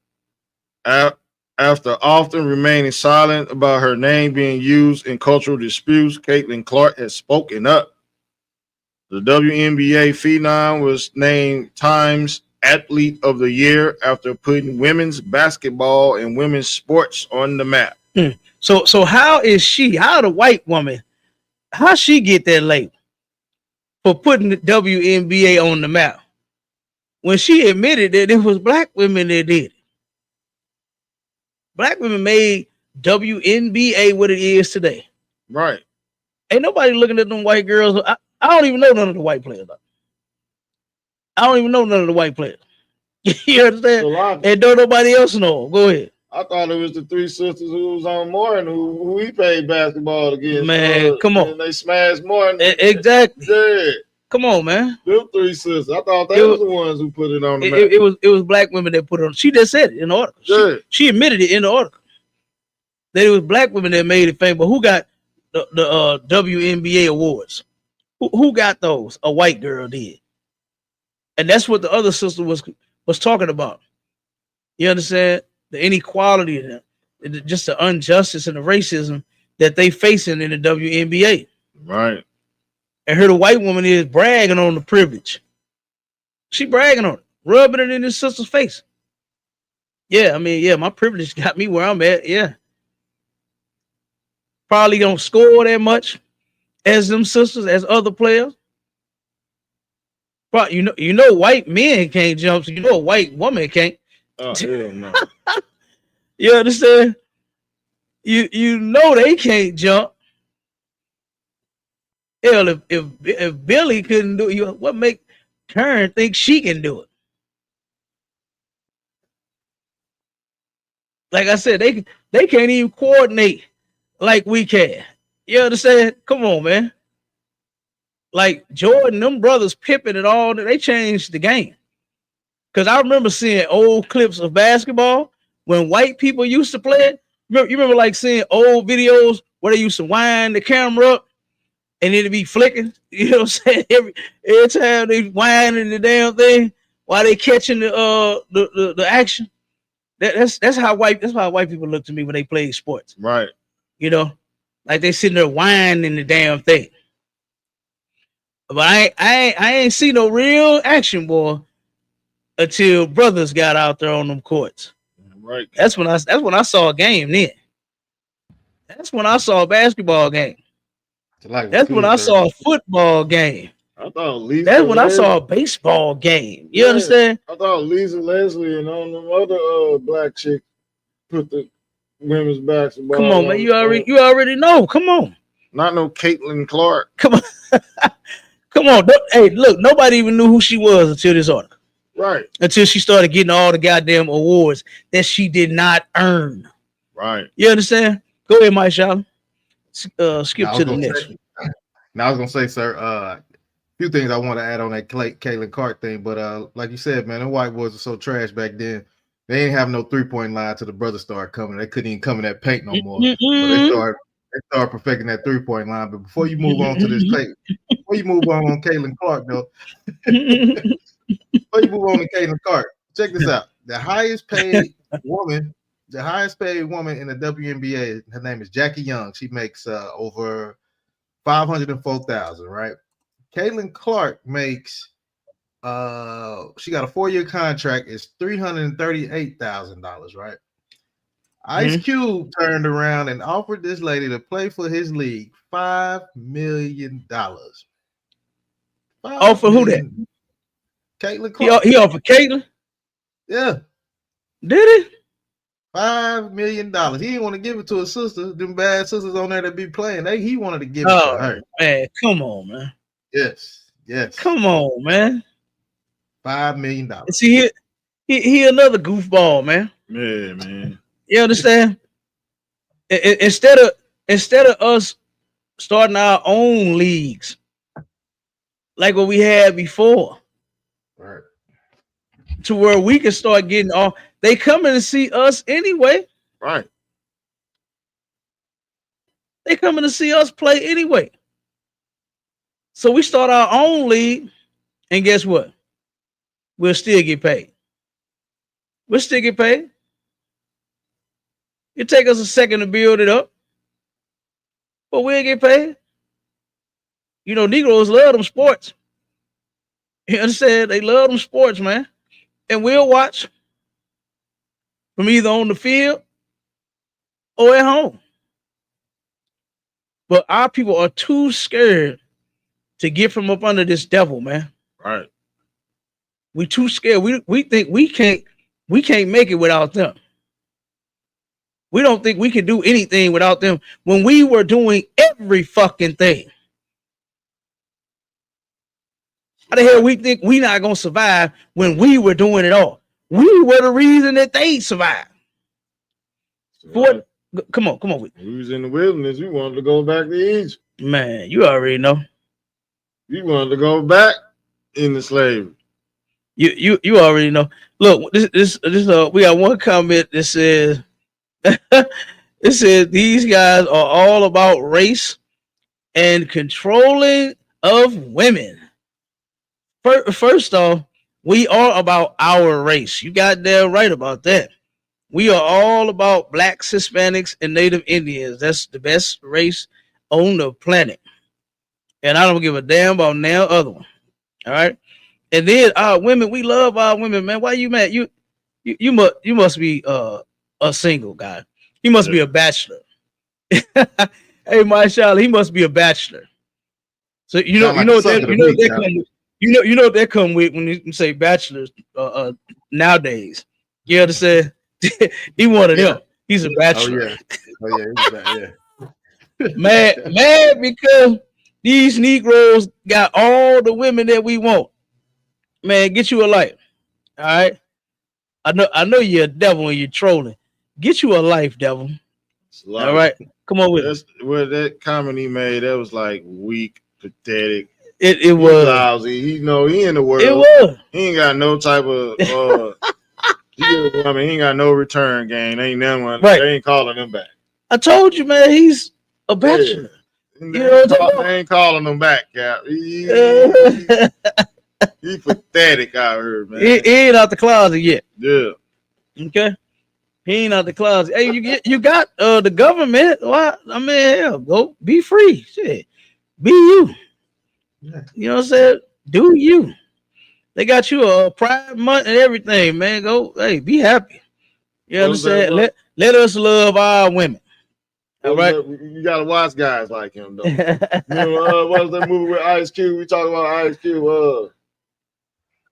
after often remaining silent about her name being used in cultural disputes, Caitlin Clark has spoken up. The WNBA phenom was named Times Athlete of the Year after putting women's basketball and women's sports on the map. So how the white woman, how she get that label for putting the WNBA on the map when she admitted that it was black women that did it? Black women made WNBA what it is today. Right. Ain't nobody looking at them white girls. I don't even know none of the white players. I don't even know none of the white players. You understand? So and don't nobody else know. Go ahead. I thought it was the three sisters who was on Martin who we played basketball against. Man, come on. And they smashed Martin. Exactly. Yeah. Come on, man. Them three sisters. I thought they was the ones who put it on the map. It was black women that put it on. She just said it in the article. Yeah. She admitted it in the article. That it was black women that made it famous. But who got the WNBA awards? Who got those? A white girl did. And that's what the other sister was talking about. You understand? The inequality, just the injustice and the racism that they facing in the WNBA. Right. And her, the white woman, is bragging on the privilege. She bragging on it, rubbing it in his sister's face. Yeah, I mean, yeah, my privilege got me where I'm at. Yeah. Probably don't score that much as them sisters, as other players. But you know, white men can't jump, so you know a white woman can't. Oh, hell no. You understand? You know they can't jump. Hell, if Billy couldn't do it, what make Karen think she can do it? Like I said, they can't even coordinate like we can. You understand? Come on, man. Like Jordan, them brothers Pippen and all that, they changed the game. Because I remember seeing old clips of basketball when white people used to play it. You remember like seeing old videos where they used to wind the camera up and it'd be flicking. You know what I'm saying? Every time they winding the damn thing while they catching the action. That's how white people look to me when they play sports. Right. You know, like they sitting there winding the damn thing. But I ain't see no real action, boy, until brothers got out there on them courts. Right. That's when I saw a game then. That's when I saw a basketball game. That's when I saw a football game. I thought that's when I saw a baseball game. You understand? I thought Lisa Leslie and all them other black chicks put the women's basketball. Come on, man. You already know. Come on. Not no Caitlin Clark. Come on. Come on. Hey, look, nobody even knew who she was until this article. Right. Until she started getting all the goddamn awards that she did not earn. Right. You understand? Go ahead, Mike Shalom. Skip to the next. Now I was gonna say, sir, a few things I want to add on that Caitlin Clark thing, but like you said, man, the white boys were so trash back then. They ain't have no 3-point line till the brothers started coming. They couldn't even come in that paint no more. So they started perfecting that 3-point line. But before you move on to this, before you move on Caitlin Clark, though, before you move on to Caitlin Clark, check this out: the highest paid woman in the WNBA, her name is Jackie Young. She makes over $504,000, right? Caitlin Clark makes she got a 4-year contract, it's $338,000, right? Ice Cube turned around and offered this lady to play for his league $5 million. Offer who that? Caitlin Clark. He offered Caitlin? Yeah. Did he? $5 million. He didn't want to give it to his sister. Them bad sisters on there that be playing. He wanted to give it to her. Man, come on, man. Yes. Come on, man. $5 million. See, he another goofball, man. Yeah, man. You understand? Instead of us starting our own leagues like what we had before, right, to where we can start getting off. They coming to see us anyway. Right. They coming to see us play anyway. So we start our own league, and guess what? We'll still get paid. We'll still get paid. It take us a second to build it up, but we'll get paid. You know, Negroes love them sports. You understand? They love them sports, man. And we'll watch from either on the field or at home. But our people are too scared to get from up under this devil, man. Right. We too scared. We think we can't make it without them. We don't think we can do anything without them when we were doing every fucking thing. How the hell we think we not gonna survive when we were doing it all? We were the reason that they survived. Right. Come on. We was in the wilderness. We wanted to go back to Egypt. Man, you already know. We wanted to go back into slavery. You already know. Look, this we got one comment that says it says these guys are all about race and controlling of women. First off, we are about our race. You got damn right about that. We are all about blacks, Hispanics, and Native Indians. That's the best race on the planet. And I don't give a damn about no other one. All right. And then our women, we love our women, man. Why you mad? You must be a single guy. He must be a bachelor. Hey, Marshall, he must be a bachelor. So you know what that come with when you say bachelors nowadays. You understand? He one of them. He's a bachelor. Oh yeah. Mad because these Negroes got all the women that we want. Man, get you a life. All right. I know you're a devil and you're trolling. Get you a life, devil. All right. Come on with it. Well, that comment he made, that was like weak, pathetic. It was lousy. He in the world. It was. He ain't got no type of he ain't got no return game. Ain't none one. Right. They ain't calling him back. I told you, man, he's a bachelor. Yeah. They ain't calling him back, Cap. He pathetic out here, man. He ain't out the closet yet. Yeah. Okay. He ain't out the closet. Hey, you got the government. Why? I mean, hell, go be free. Shit. Be you. Yeah. You know what I'm saying? Do you. They got you a Pride Month and everything, man. Go, hey, be happy. You understand? Let us love our women. All right. You gotta watch guys like him, though. What was that movie with Ice Cube? We talk about Ice Cube.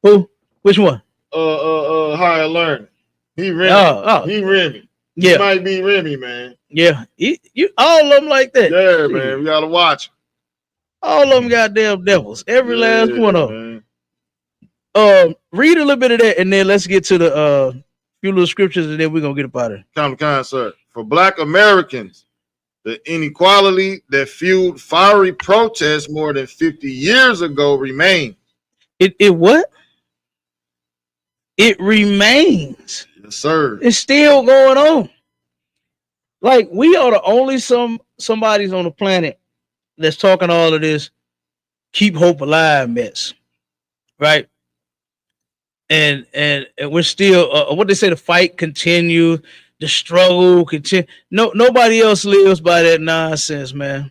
Who? Which one? Higher Learning. He Remy. He Remy. Yeah. He might be Remy, man. Yeah. You all of them like that. Yeah, man. We gotta watch. All of them goddamn devils. Every last one of them. Read a little bit of that, and then let's get to the few little scriptures, and then we're gonna get up out of it. Kind, sir. For Black Americans, the inequality that fueled fiery protests more than 50 years ago remains. It what? It remains. Yes, sir. It's still going on. Like, we are the only somebody's on the planet that's talking all of this keep hope alive mess, right? And we're still what they say, the fight continue, the struggle continue. Nobody else lives by that nonsense, man.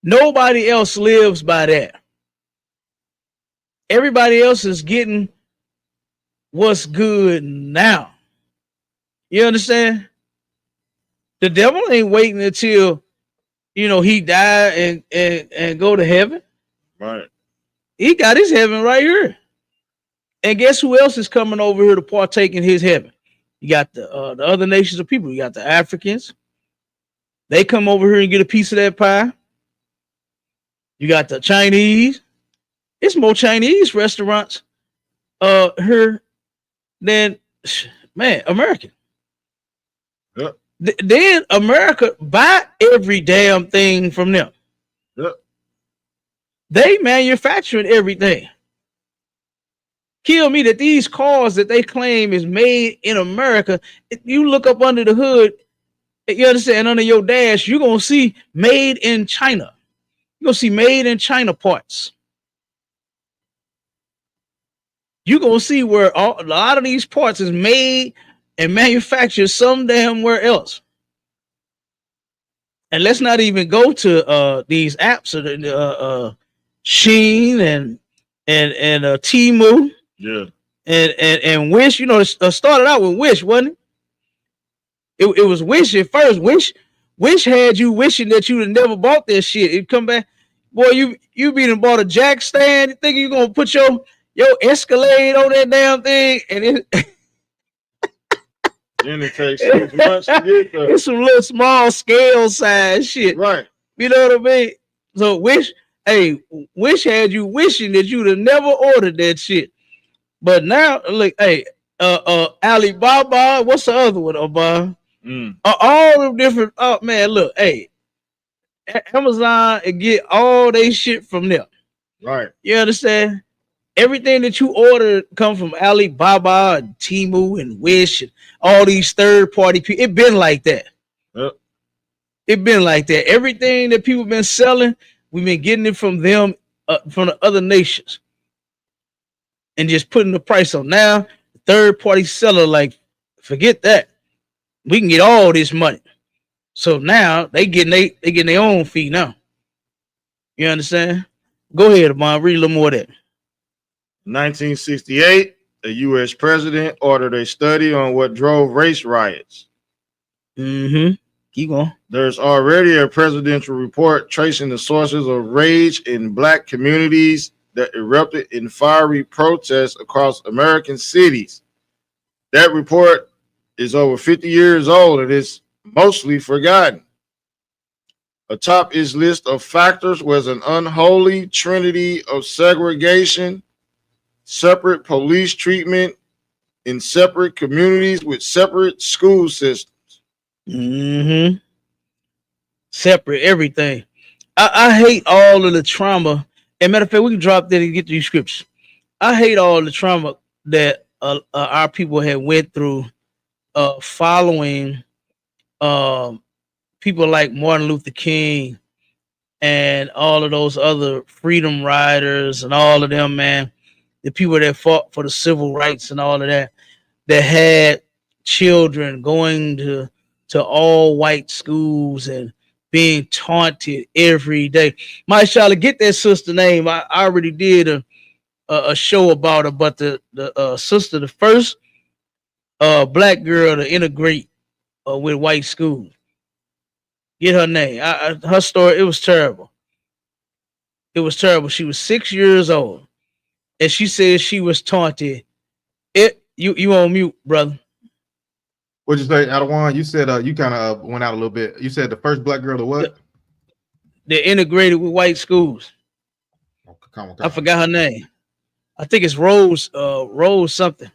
Nobody else lives by that. Everybody else is getting what's good now. You understand? The devil ain't waiting until he die and go to heaven. Right. He got his heaven right here. And guess who else is coming over here to partake in his heaven? You got the other nations of people. You got the Africans. They come over here and get a piece of that pie. You got the Chinese. It's more Chinese restaurants here than man American. Yep. Then America buy every damn thing from them. Yep. They manufacturing everything. Kill me that these cars that they claim is made in America. If you look up under the hood, you understand, under your dash, you're gonna see made in China. You're gonna see made in China parts. You're gonna see where a lot of these parts is made and manufactured some damn where else. And let's not even go to these apps of Sheen and Temu. Yeah. And Wish, you know, it started out with Wish, wasn't it? It was Wish at first. Wish had you wishing that you'd have never bought that shit. It'd come back, boy. You been bought a jack stand. You think you're gonna put your Escalade on that damn thing, and it then it takes 6 months to get there. It's some little small scale size shit, right? You know what I mean? So Wish had you wishing that you'd have never ordered that shit. But now, look, hey, Alibaba, what's the other one? All the different. Oh man, look, hey, Amazon and get all they shit from there. Right. You understand? Everything that you order come from Alibaba and Temu and Wish and all these third party people. It been like that. Yep. It been like that. Everything that people been selling, we've been getting it from them, from the other nations. And just putting the price on. Now, the third party seller, like, forget that. We can get all this money. So now they getting their own fee now. You understand? Go ahead, Amon, read a little more of that. 1968, a U.S. president ordered a study on what drove race riots. Keep going. There's already a presidential report tracing the sources of rage in black communities that erupted in fiery protests across American cities. That report is over 50 years old and is mostly forgotten. Atop its list of factors was an unholy trinity of segregation, separate police treatment in separate communities with separate school systems. Separate everything. I hate all of the trauma. And matter of fact, we can drop that and get to these scriptures. I hate all the trauma that our people had went through following people like Martin Luther King and all of those other freedom riders and all of them, man. The people that fought for the civil rights and all of that had children going to all white schools and being taunted every day. My Charlotte, get that sister name. I already did a show about her, but the sister, the first black girl to integrate with white schools. Get her name. Her story, it was terrible. It was terrible. She was 6 years old, and she said she was taunted. You on mute, brother. What'd you say, Adawan? You said you kind of went out a little bit. You said the first black girl to what? They're integrated with white schools. Come on. I forgot her name. I think it's Rose something.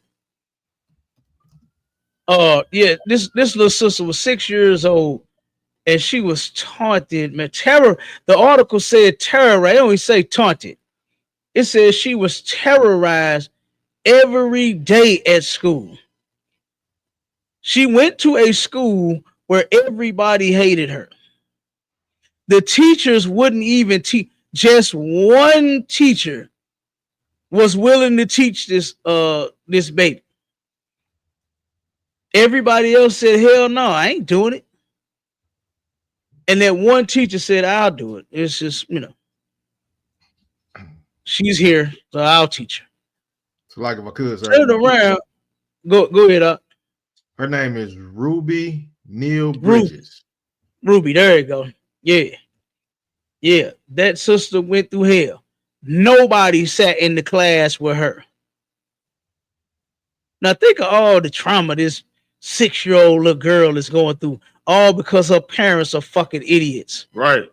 Yeah, this little sister was 6 years old, and she was taunted. Man, terror. The article said terror. I only say taunted. It says she was terrorized every day at school. She went to a school where everybody hated her. The teachers wouldn't even teach. Just one teacher was willing to teach this baby. Everybody else said, hell no, I ain't doing it. And that one teacher said, I'll do it. It's just, she's here, so I'll teach her. So like if I could, sir. Turn around. Go ahead up. Her name is Ruby Neal Bridges. Ruby, there you go. Yeah. That sister went through hell. Nobody sat in the class with her. Now think of all the trauma this 6-year-old little girl is going through, all because her parents are fucking idiots. Right.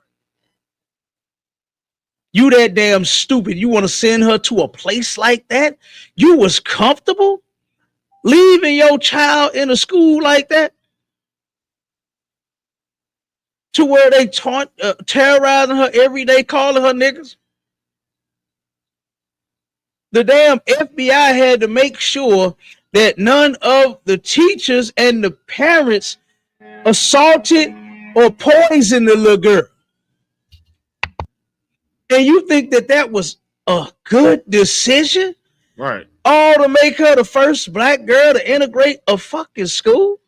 You that damn stupid. You want to send her to a place like that? You was comfortable leaving your child in a school like that? To where they terrorizing her every day, calling her niggas? The damn FBI had to make sure that none of the teachers and the parents assaulted or poisoned the little girl. And you think that that was a good decision? Right. All to make her the first black girl to integrate a fucking school?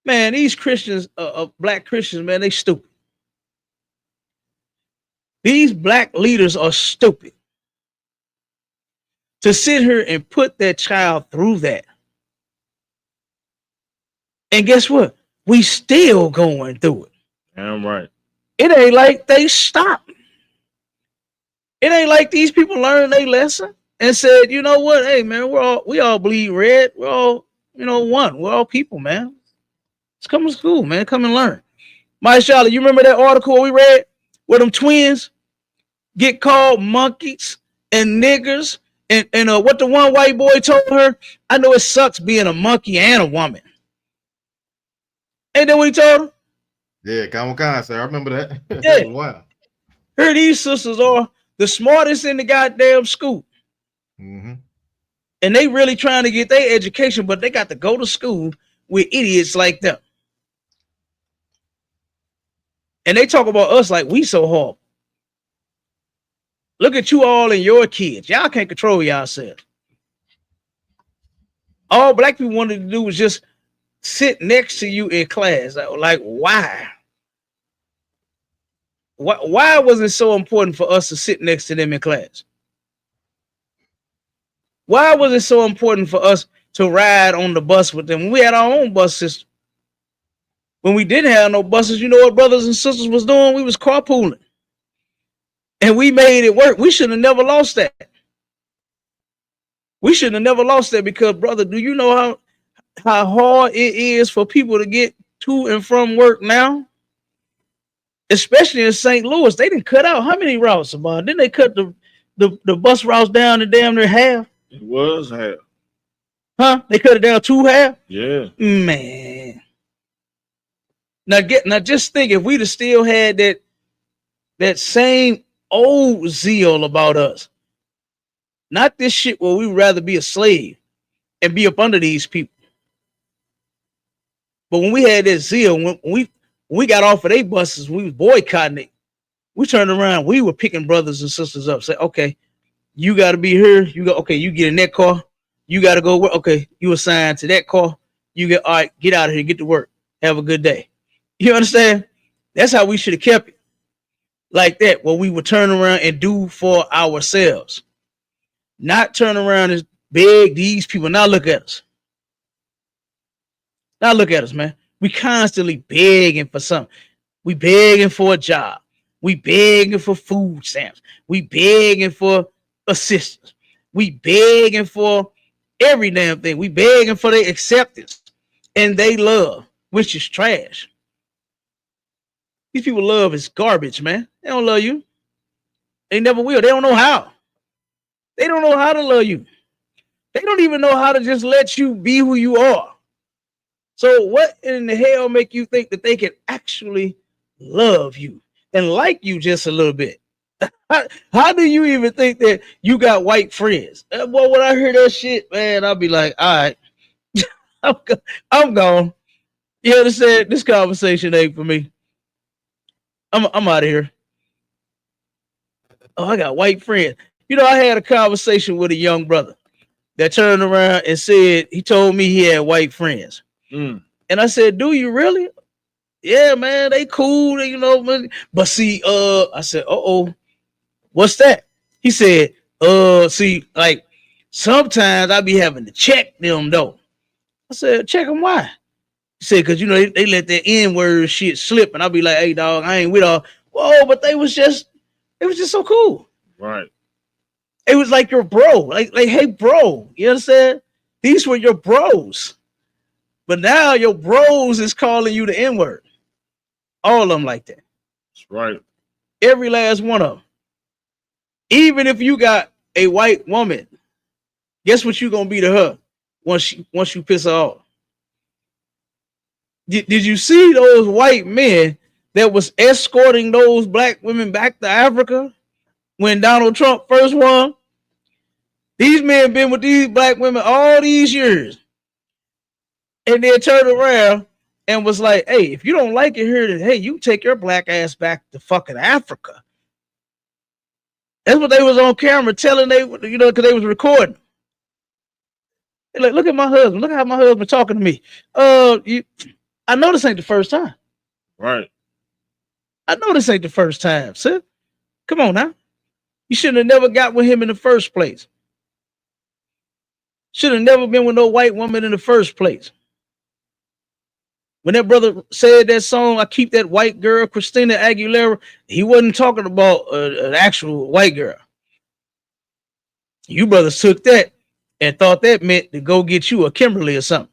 Man, these Christians, black Christians, man, they stupid. These black leaders are stupid. To sit here and put that child through that. And guess what? We still going through it. Damn right. It ain't like they stopped. It ain't like these people learned their lesson and said, you know what? Hey, man, we all bleed red. We're all, one. We're all people, man. Let's come to school, man. Come and learn. My Charlotte, you remember that article we read where them twins get called monkeys and niggers? And what the one white boy told her? I know it sucks being a monkey and a woman. Ain't that what he told her? Yeah, come, sir. I remember that. Yeah. Wow. Here these sisters are the smartest in the goddamn school. Mm-hmm. And they really trying to get their education, but they got to go to school with idiots like them. And they talk about us like we so horrible. Look at you all and your kids. Y'all can't control yourselves. All black people wanted to do was just sit next to you in class. Like, why? Why was it so important for us to sit next to them in class? Why was it so important for us to ride on the bus with them? We had our own bus system. When we didn't have no buses, you know what brothers and sisters was doing? We was carpooling. And we made it work. We should have never lost that. We should have never lost that because, brother, do you know how hard it is for people to get to and from work now? Especially in St. Louis. They didn't cut out how many routes, Amon? Didn't they cut the bus routes down to damn near half? It was half. Huh? They cut it down to half? Yeah. Man. Now just think if we'd have still had that same old zeal about us. Not this shit where we'd rather be a slave and be up under these people. But when we had that zeal, when we got off of their buses, we was boycotting it. We turned around, we were picking brothers and sisters up. Say, okay, you got to be here. You get in that car. You got to go work. Okay, you assigned to that car. All right, get out of here, get to work. Have a good day. You understand? That's how we should have kept it. Like that, where we would turn around and do for ourselves. Not turn around and beg these people. Now look at us. Now look at us, man. We constantly begging for something. We begging for a job. We begging for food stamps. We begging for assistance. We begging for every damn thing. We begging for their acceptance and they love, which is trash. These people love is garbage, man. They don't love you. They never will. They don't know how. They don't know how to love you. They don't even know how to just let you be who you are. So what in the hell make you think that they can actually love you and like you just a little bit? How do you even think that you got white friends? Boy, when I hear that shit, man, I'll be like, all right, I'm gone. You understand? This conversation ain't for me. I'm out of here. Oh, I got white friends. You know, I had a conversation with a young brother that turned around and said, he told me he had white friends. And I said, do you really? Yeah, man, they cool, but see, I said, what's that? He said, see, like, sometimes I be having to check them, though. I said, check them why? He said, because, they let that N-word shit slip, and I'll be like, hey, dog, I ain't with all. Whoa, but it was just so cool. Right. It was like your bro, like, hey, bro, you understand? These were your bros. But now your bros is calling you the N-word. All of them like that. That's right. Every last one of them. Even if you got a white woman, guess what you gonna be to her once you piss her off? Did you see those white men that was escorting those black women back to Africa when Donald Trump first won? These men been with these black women all these years. And then turned around and was like, hey, if you don't like it here, then hey, you take your black ass back to fucking Africa. That's what they was on camera telling they, you know, because they was recording. They're like, look at my husband. Look at how my husband talking to me. I know this ain't the first time. Right. I know this ain't the first time, sis. Come on now. You shouldn't have never got with him in the first place. Should have never been with no white woman in the first place. When that brother said that song, I Keep That White Girl, Christina Aguilera, he wasn't talking about an actual white girl. You brothers took that and thought that meant to go get you a Kimberly or something.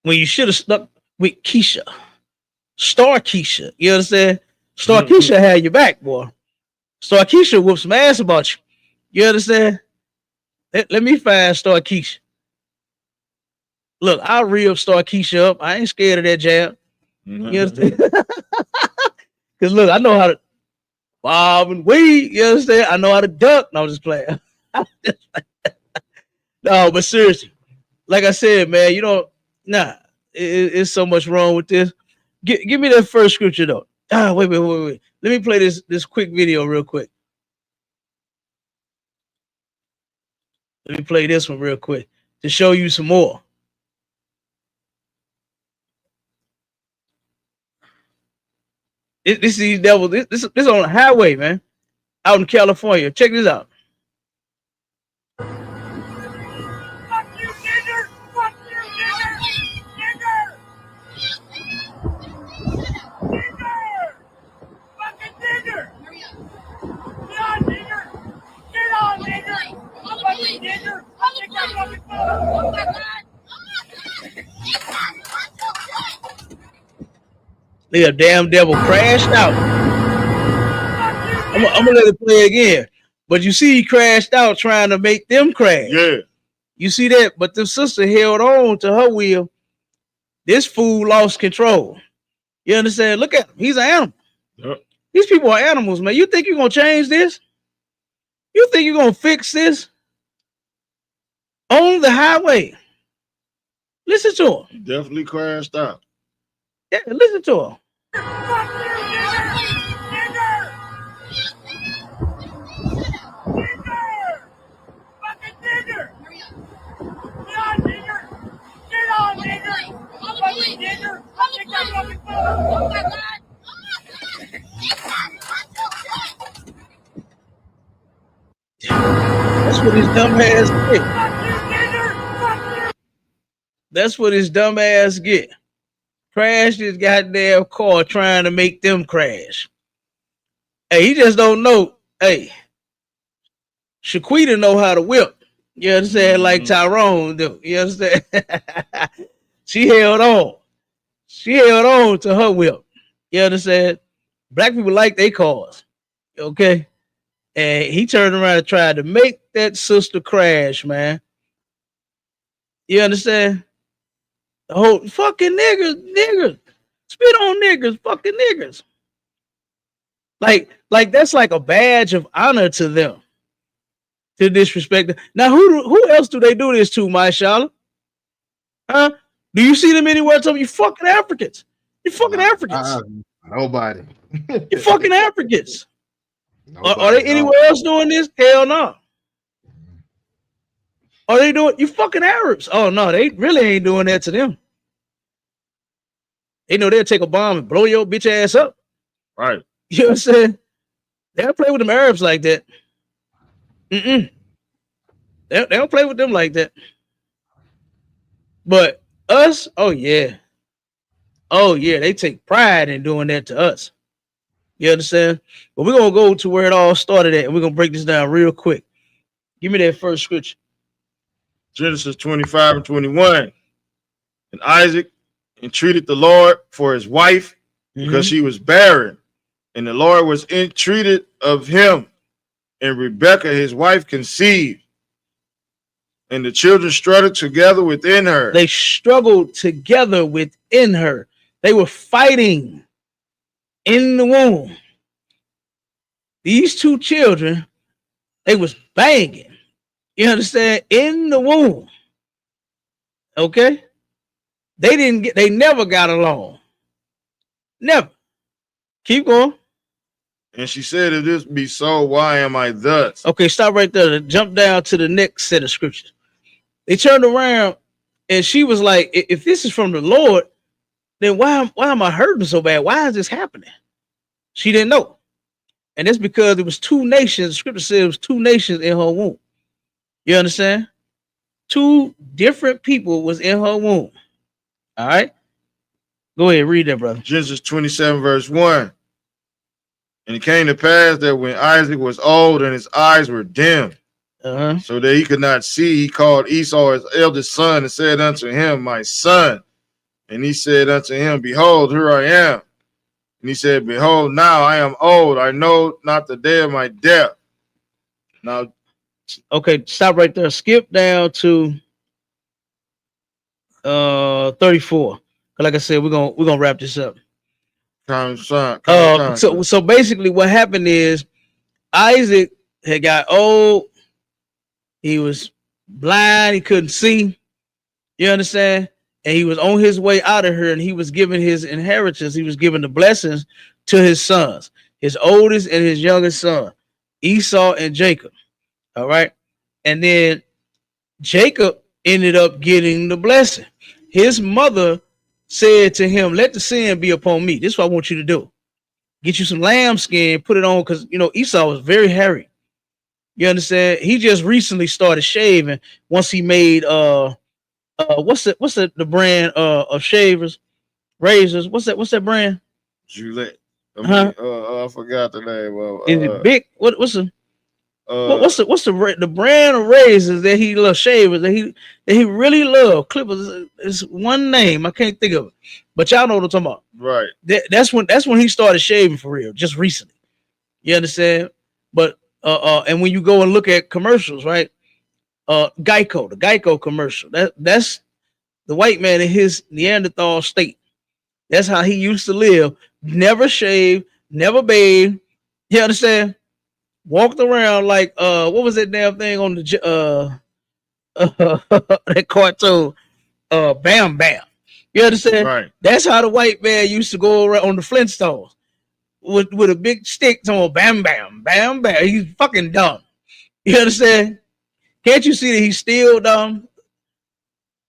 When you should have stuck with Keisha. Star Keisha. You understand? Star Keisha had your back, boy. Star Keisha whooped some ass about you. You understand? Let me find Star Keisha. Look, I'll re-up Star Keisha up. I ain't scared of that jab. You understand? Because look, I know how to bob and weave. You understand? I know how to duck. No, I'm just playing. No, but seriously, like I said, man, you know, nah, it's so much wrong with this. Give me that first scripture though. Wait. Let me play this quick video real quick. Let me play this one real quick to show you some more. This is these devils. This on the highway, man, out in California. Check this out. Fuck you, nigger! Fuck you, nigger! Nigger! Nigger! Fucking nigger! Get on, nigger! Get on, nigger! Fucking nigger! Fucking fucking phone! The damn devil crashed out. I'm gonna let it play again. But you see, he crashed out trying to make them crash. Yeah. You see that? But the sister held on to her wheel. This fool lost control. You understand? Look at him. He's an animal. Yep. These people are animals, man. You think you're gonna change this? You think you're gonna fix this? On the highway. Listen to him. He definitely crashed out. Yeah, listen to him. Fuck you, nigger! Nigger! Nigger! Fucking nigger! Get on, nigger! Get on, nigger! Fucking nigger! Fucking fucking phone! That's what his dumb ass get. Fuck you, nigger! Fuck you! That's what his dumb ass get. Crash his goddamn car trying to make them crash. Hey, he just don't know. Hey, Shaquita know how to whip. You understand? Like Tyrone do. You understand? She held on. She held on to her whip. You understand? Black people like their cars. Okay? And he turned around and tried to make that sister crash, man. You understand? The whole fucking niggers. Spit on niggers, fucking niggers. Like that's like a badge of honor to them. To disrespect them. Now, who else do they do this to, Mashallah? Huh? Do you see them anywhere? Tell me, you fucking Africans. You fucking Africans. Nobody. You fucking Africans. Nobody, Are they anywhere else doing this? Hell no. Are they doing? You fucking Arabs. Oh no, they really ain't doing that to them. They know they'll take a bomb and blow your bitch ass up. Right. You know what I'm saying? They don't play with them Arabs like that. They don't play with them like that. But us, oh yeah, they take pride in doing that to us. You understand? But we're gonna go to where it all started at, and we're gonna break this down real quick. Give me that first scripture. Genesis 25 and 21. And Isaac entreated the Lord for his wife because she was barren. And the Lord was entreated of him. And Rebekah, his wife, conceived. And the children struggled together within her. They struggled together within her. They were fighting in the womb. These two children, they was banging. You understand? In the womb. Okay? They never got along. Never. Keep going. And she said, if this be so, why am I thus? Okay, stop right there. Jump down to the next set of scriptures. They turned around and she was like, if this is from the Lord, then why am I hurting so bad? Why is this happening? She didn't know. And that's because it was two nations. The scripture says it was two nations in her womb. You understand? Two different people was in her womb. All right. Go ahead, read that, brother. Genesis 27, verse 1. And it came to pass that when Isaac was old and his eyes were dim, so that he could not see, he called Esau his eldest son and said unto him, my son. And he said unto him, behold, here I am. And he said, behold, now I am old. I know not the day of my death. Now, okay, stop right there. Skip down to 34. Like I said, we're gonna wrap this up. So basically what happened is Isaac had got old. He was blind. He couldn't see. You understand? And he was on his way out of here, and he was giving his inheritance. He was giving the blessings to his sons, his oldest and his youngest son, Esau and Jacob. All right. And then Jacob ended up getting the blessing. His mother said to him, let the sin be upon me. This is what I want you to do. Get you some lamb skin, put it on, because Esau was very hairy. You understand? He just recently started shaving once he made what's the brand of shavers, razors? What's that brand? Gillette. I forgot the name. Is it big? What's the brand of razors that he loves, shavers that he really loved? Clippers is one name. I can't think of it. But y'all know what I'm talking about. Right. That's when he started shaving for real, just recently. You understand? But and when you go and look at commercials, right? The Geico commercial. That's the white man in his Neanderthal state. That's how he used to live. Never shaved, never bathed. You understand? Walked around like what was that damn thing on the that cartoon? Bam Bam. You understand? Right. That's how the white man used to go around on the Flintstones with a big stick on bam bam bam bam. He's fucking dumb. You understand? Can't you see that he's still dumb?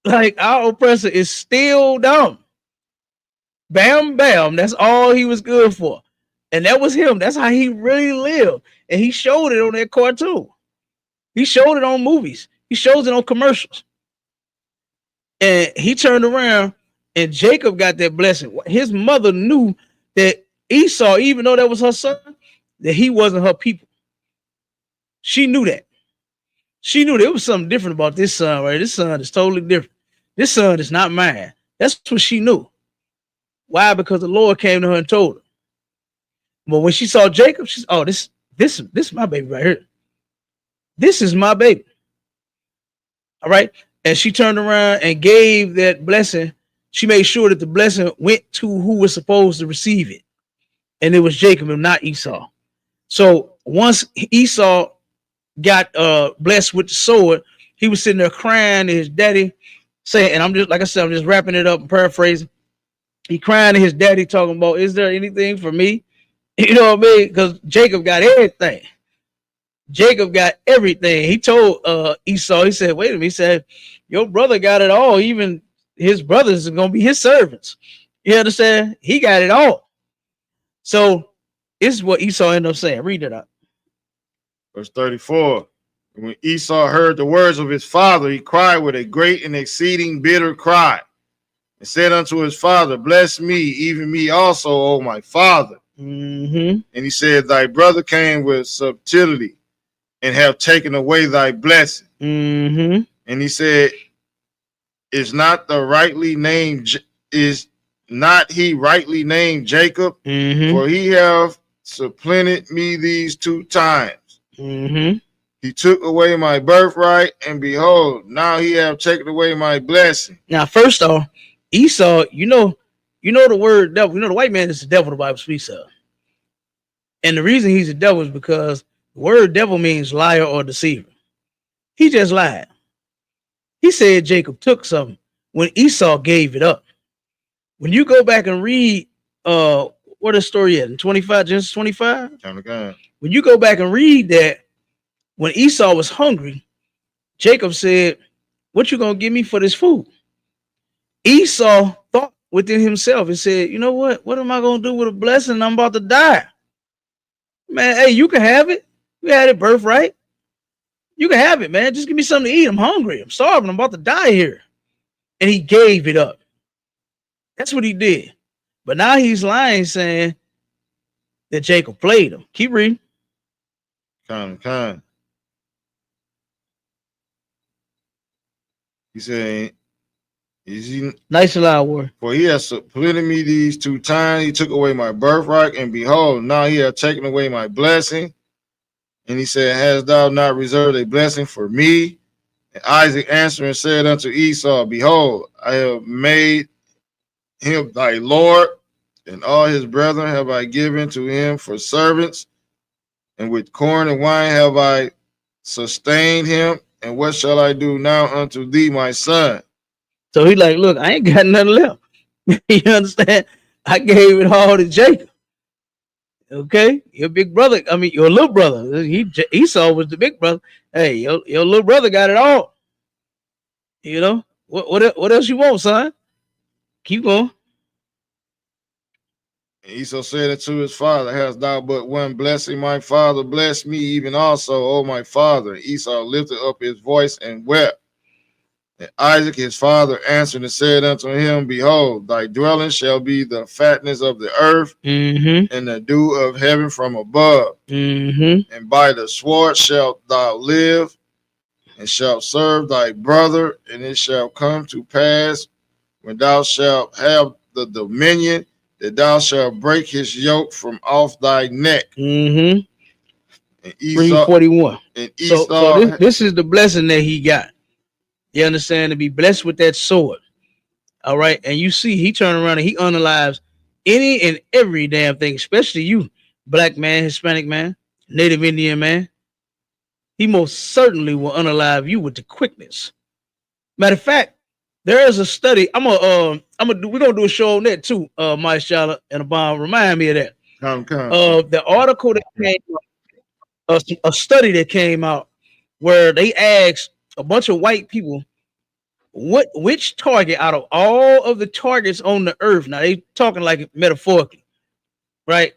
Like our oppressor is still dumb. Bam bam. That's all he was good for. And that was him. That's how he really lived. And he showed it on that cartoon. He showed it on movies. He shows it on commercials. And he turned around and Jacob got that blessing. His mother knew that Esau, even though that was her son, that he wasn't her people. She knew that. She knew there was something different about this son, right? This son is totally different. This son is not mine. That's what she knew. Why? Because the Lord came to her and told her. But when she saw Jacob, she's, oh, this is my baby right here. This is my baby. All right. And she turned around and gave that blessing. She made sure that the blessing went to who was supposed to receive it. And it was Jacob and not Esau. So once Esau got blessed with the sword, he was sitting there crying to his daddy, saying, and I'm just wrapping it up and paraphrasing. He crying to his daddy, talking about, is there anything for me? You know what I mean? Because Jacob got everything. Jacob got everything. He told Esau, he said, wait a minute, he said, your brother got it all. Even his brothers are going to be his servants. You understand? He got it all. So this is what Esau ended up saying. Read it up. Verse 34. When Esau heard the words of his father, he cried with a great and exceeding bitter cry and said unto his father, bless me, even me also, O my father. Mm-hmm. And he said, thy brother came with subtlety and have taken away thy blessing. Mm-hmm. And he said, is not the rightly named is not he rightly named Jacob? Mm-hmm. For he have supplanted me these 2 times. Mm-hmm. He took away my birthright, and behold, now he have taken away my blessing. Now, first off, Esau, you know the word devil. You know the white man is the devil the Bible speaks of. And the reason he's a devil is because the word devil means liar or deceiver. He just lied. He said Jacob took something when Esau gave it up. When you go back and read where the story is in 25, Genesis 25. When you go back and read that, when Esau was hungry, Jacob said, "What you gonna give me for this food?" Esau thought within himself and said, "You know what? What am I gonna do with a blessing? I'm about to die. Man, hey, you can have it. You had it birthright. You can have it, man. Just give me something to eat. I'm hungry. I'm starving. I'm about to die here." And he gave it up. That's what he did. But now he's lying, saying that Jacob played him. Keep reading. He said, "Is he nice and loud word? For he has supplanted me these 2 times. He took away my birthright, and behold, now he hath taken away my blessing." And he said, "Hast thou not reserved a blessing for me?" And Isaac answering said unto Esau, "Behold, I have made him thy Lord, and all his brethren have I given to him for servants, and with corn and wine have I sustained him. And what shall I do now unto thee, my son?" So he like, "Look, I ain't got nothing left." You understand? I gave it all to Jacob. Okay, your big brother. I mean, your little brother. Esau was the big brother. Hey, your little brother got it all. You know what else you want, son? Keep going. And Esau said unto his father, "Hast thou but one blessing, my father? Bless me even also, O my father." And Esau lifted up his voice and wept. And Isaac his father answered and said unto him, "Behold, thy dwelling shall be the fatness of the earth, and the dew of heaven from above. And by the sword shalt thou live, and shalt serve thy brother. And it shall come to pass, when thou shalt have the dominion, that thou shalt break his yoke from off thy neck." And Esau, 41. And Esau, so this is the blessing that he got. You understand? To be blessed with that sword. All right. And you see, he turned around and he unalives any and every damn thing, especially you, black man, Hispanic man, Native Indian man. He most certainly will unalive you with the quickness. Matter of fact, there is a study. We're gonna do a show on that too, Maishala and Abam. Remind me of that. The article that came a study that came out where they asked a bunch of white people which target out of all of the targets on the earth, now they talking like metaphorically, right?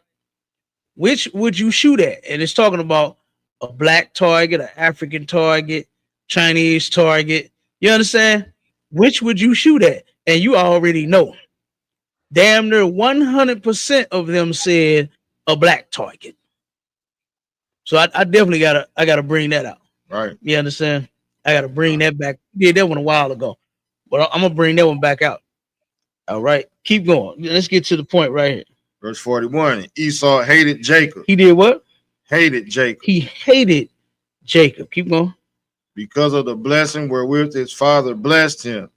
Which would you shoot at? And it's talking about a black target, an African target, Chinese target. You understand? Which would you shoot at? And you already know. Damn near 100% of them said a black target. So I definitely gotta bring that out. Right. You understand? I gotta bring that back. Did that one a while ago, but I'm gonna bring that one back out. All right, keep going. Let's get to the point right here. Verse 41. Esau hated Jacob. He did what? Hated Jacob. He hated Jacob. Keep going. Because of the blessing wherewith his father blessed him.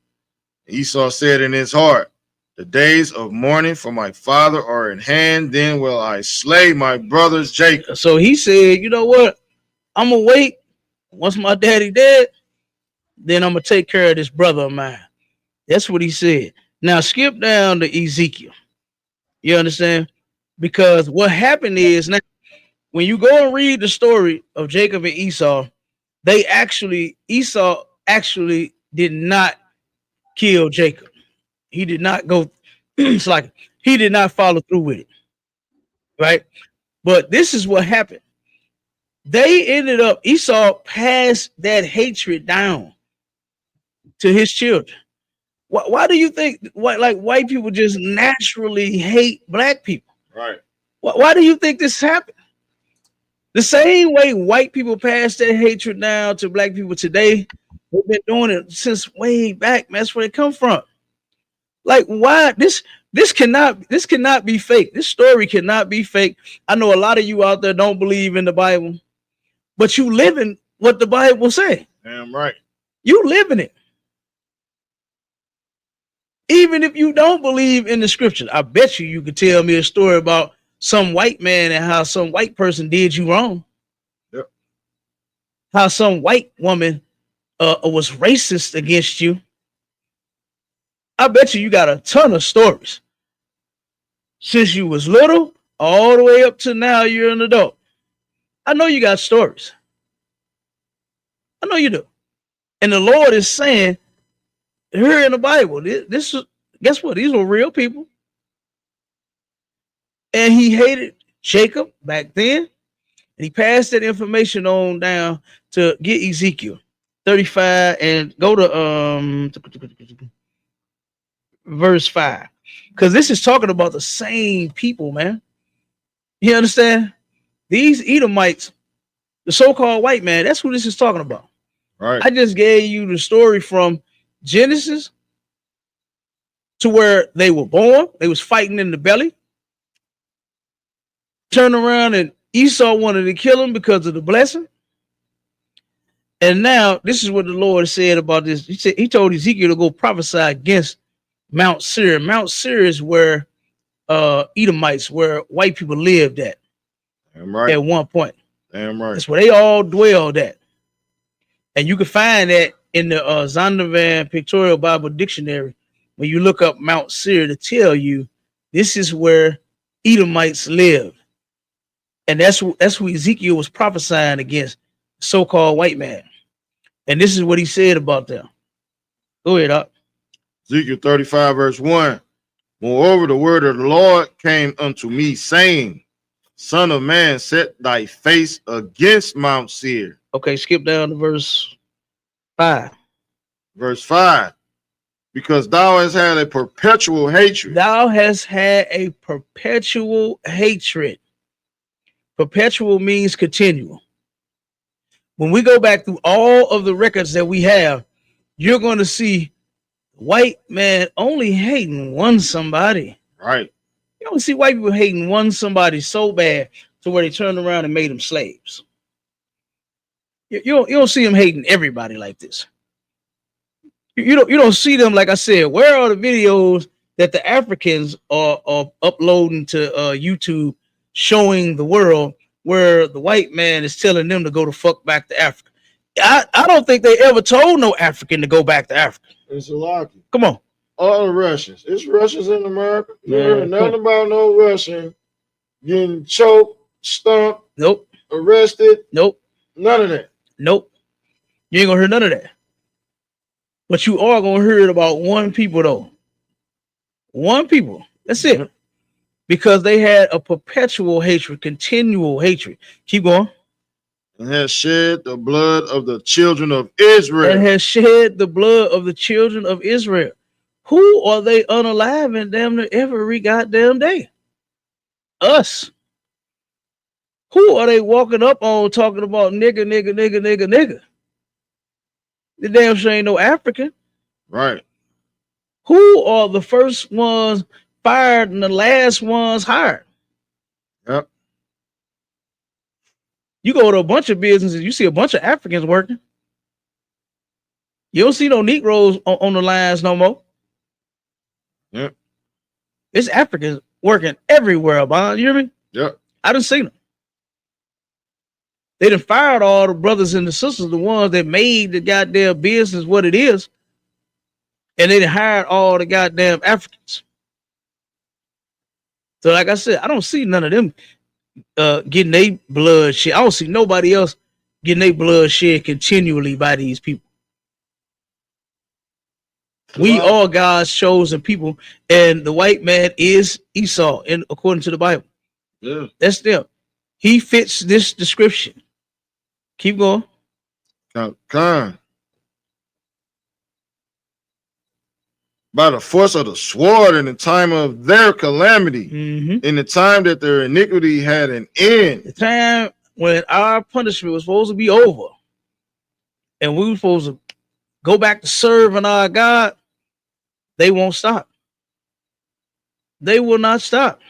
Esau said in his heart, "The days of mourning for my father are in hand. Then will I slay my brothers Jacob." So he said, "You know what? I'm gonna wait. Once my daddy dead, then I'm gonna take care of this brother of mine." That's what he said. Now skip down to Ezekiel. You understand? Because what happened is, now when you go and read the story of Jacob and Esau, Esau actually did not kill Jacob. He did not go. It's like he did not follow through with it, right? But this is what happened. They ended up, Esau passed that hatred down to his children. Why do you think white people just naturally hate black people? Right. Why do you think this happened? The same way white people pass that hatred down to black people today, they've been doing it since way back. Man, that's where it come from. Like, why this cannot be fake. This story cannot be fake. I know a lot of you out there don't believe in the Bible, but you living what the Bible say. Damn right. You living it. Even if you don't believe in the scriptures, I bet you could tell me a story about some white man and how some white person did you wrong. Yep. How some white woman was racist against you. I bet you got a ton of stories. Since you was little, all the way up to now you're an adult. I know you got stories. I know you do. And the Lord is saying, here in the Bible, this is, guess what? These were real people. And he hated Jacob back then. And he passed that information on down to get Ezekiel 35 and go to verse 5. Because this is talking about the same people, man. You understand? These Edomites, the so-called white man, that's who this is talking about. Right. I just gave you the story from Genesis to where they were born. They was fighting in the belly. Turned around and Esau wanted to kill him because of the blessing. And now this is what the Lord said about this. He told Ezekiel to go prophesy against Mount Seir. Mount Seir is where Edomites, where white people lived at. Damn right. At one point. Damn right. That's where they all dwelled at. And you can find that in the Zondervan Pictorial Bible Dictionary when you look up Mount Seir to tell you this is where Edomites lived. And that's who Ezekiel was prophesying against, so-called white man. And this is what he said about them. Go ahead, up. Ezekiel 35, verse 1. Moreover, the word of the Lord came unto me, saying, Son of man, set thy face against Mount Seir. Okay, skip down to verse 5. Verse 5. Because thou hast had a perpetual hatred. Thou hast had a perpetual hatred. Perpetual means continual. When we go back through all of the records that we have, you're going to see white man only hating one somebody. Right. You don't see white people hating one somebody so bad to where they turned around and made them slaves. You don't see them hating everybody like this. You don't see them, like I said. Where are the videos that the Africans are uploading to YouTube showing the world where the white man is telling them to go the fuck back to Africa? I don't think they ever told no African to go back to Africa. It's a lock. Come on. All the Russians. It's Russians in America. You Yeah, heard nothing about no Russian getting choked, stumped, Nope. arrested. Nope. None of that. Nope. You ain't gonna hear none of that. But you are gonna hear it about one people though. One people. That's it. Because they had a perpetual hatred, continual hatred. Keep going. And has shed the blood of the children of Israel. And has shed the blood of the children of Israel. Who are they unaliving damn near every goddamn day? Us. Who are they walking up on talking about nigga, nigga, nigga, nigga, nigga? The damn sure ain't no African. Right. Who are the first ones fired and the last ones hired? Yep. You go to a bunch of businesses, you see a bunch of Africans working. You don't see no Negroes on the lines no more. Yep. It's Africans working everywhere, Bond. You hear me? Yep. I done seen them. They done fired all the brothers and the sisters, the ones that made the goddamn business what it is. And they done hired all the goddamn Africans. So like I said, I don't see none of them getting their blood shed. I don't see nobody else getting their blood shed continually by these people. We are God's chosen people, and the white man is Esau, according to the Bible. Yeah. That's them. He fits this description. Keep going. By the force of the sword in the time of their calamity, in the time that their iniquity had an end. The time when our punishment was supposed to be over, and we were supposed to go back to serving our God, they won't stop. They will not stop.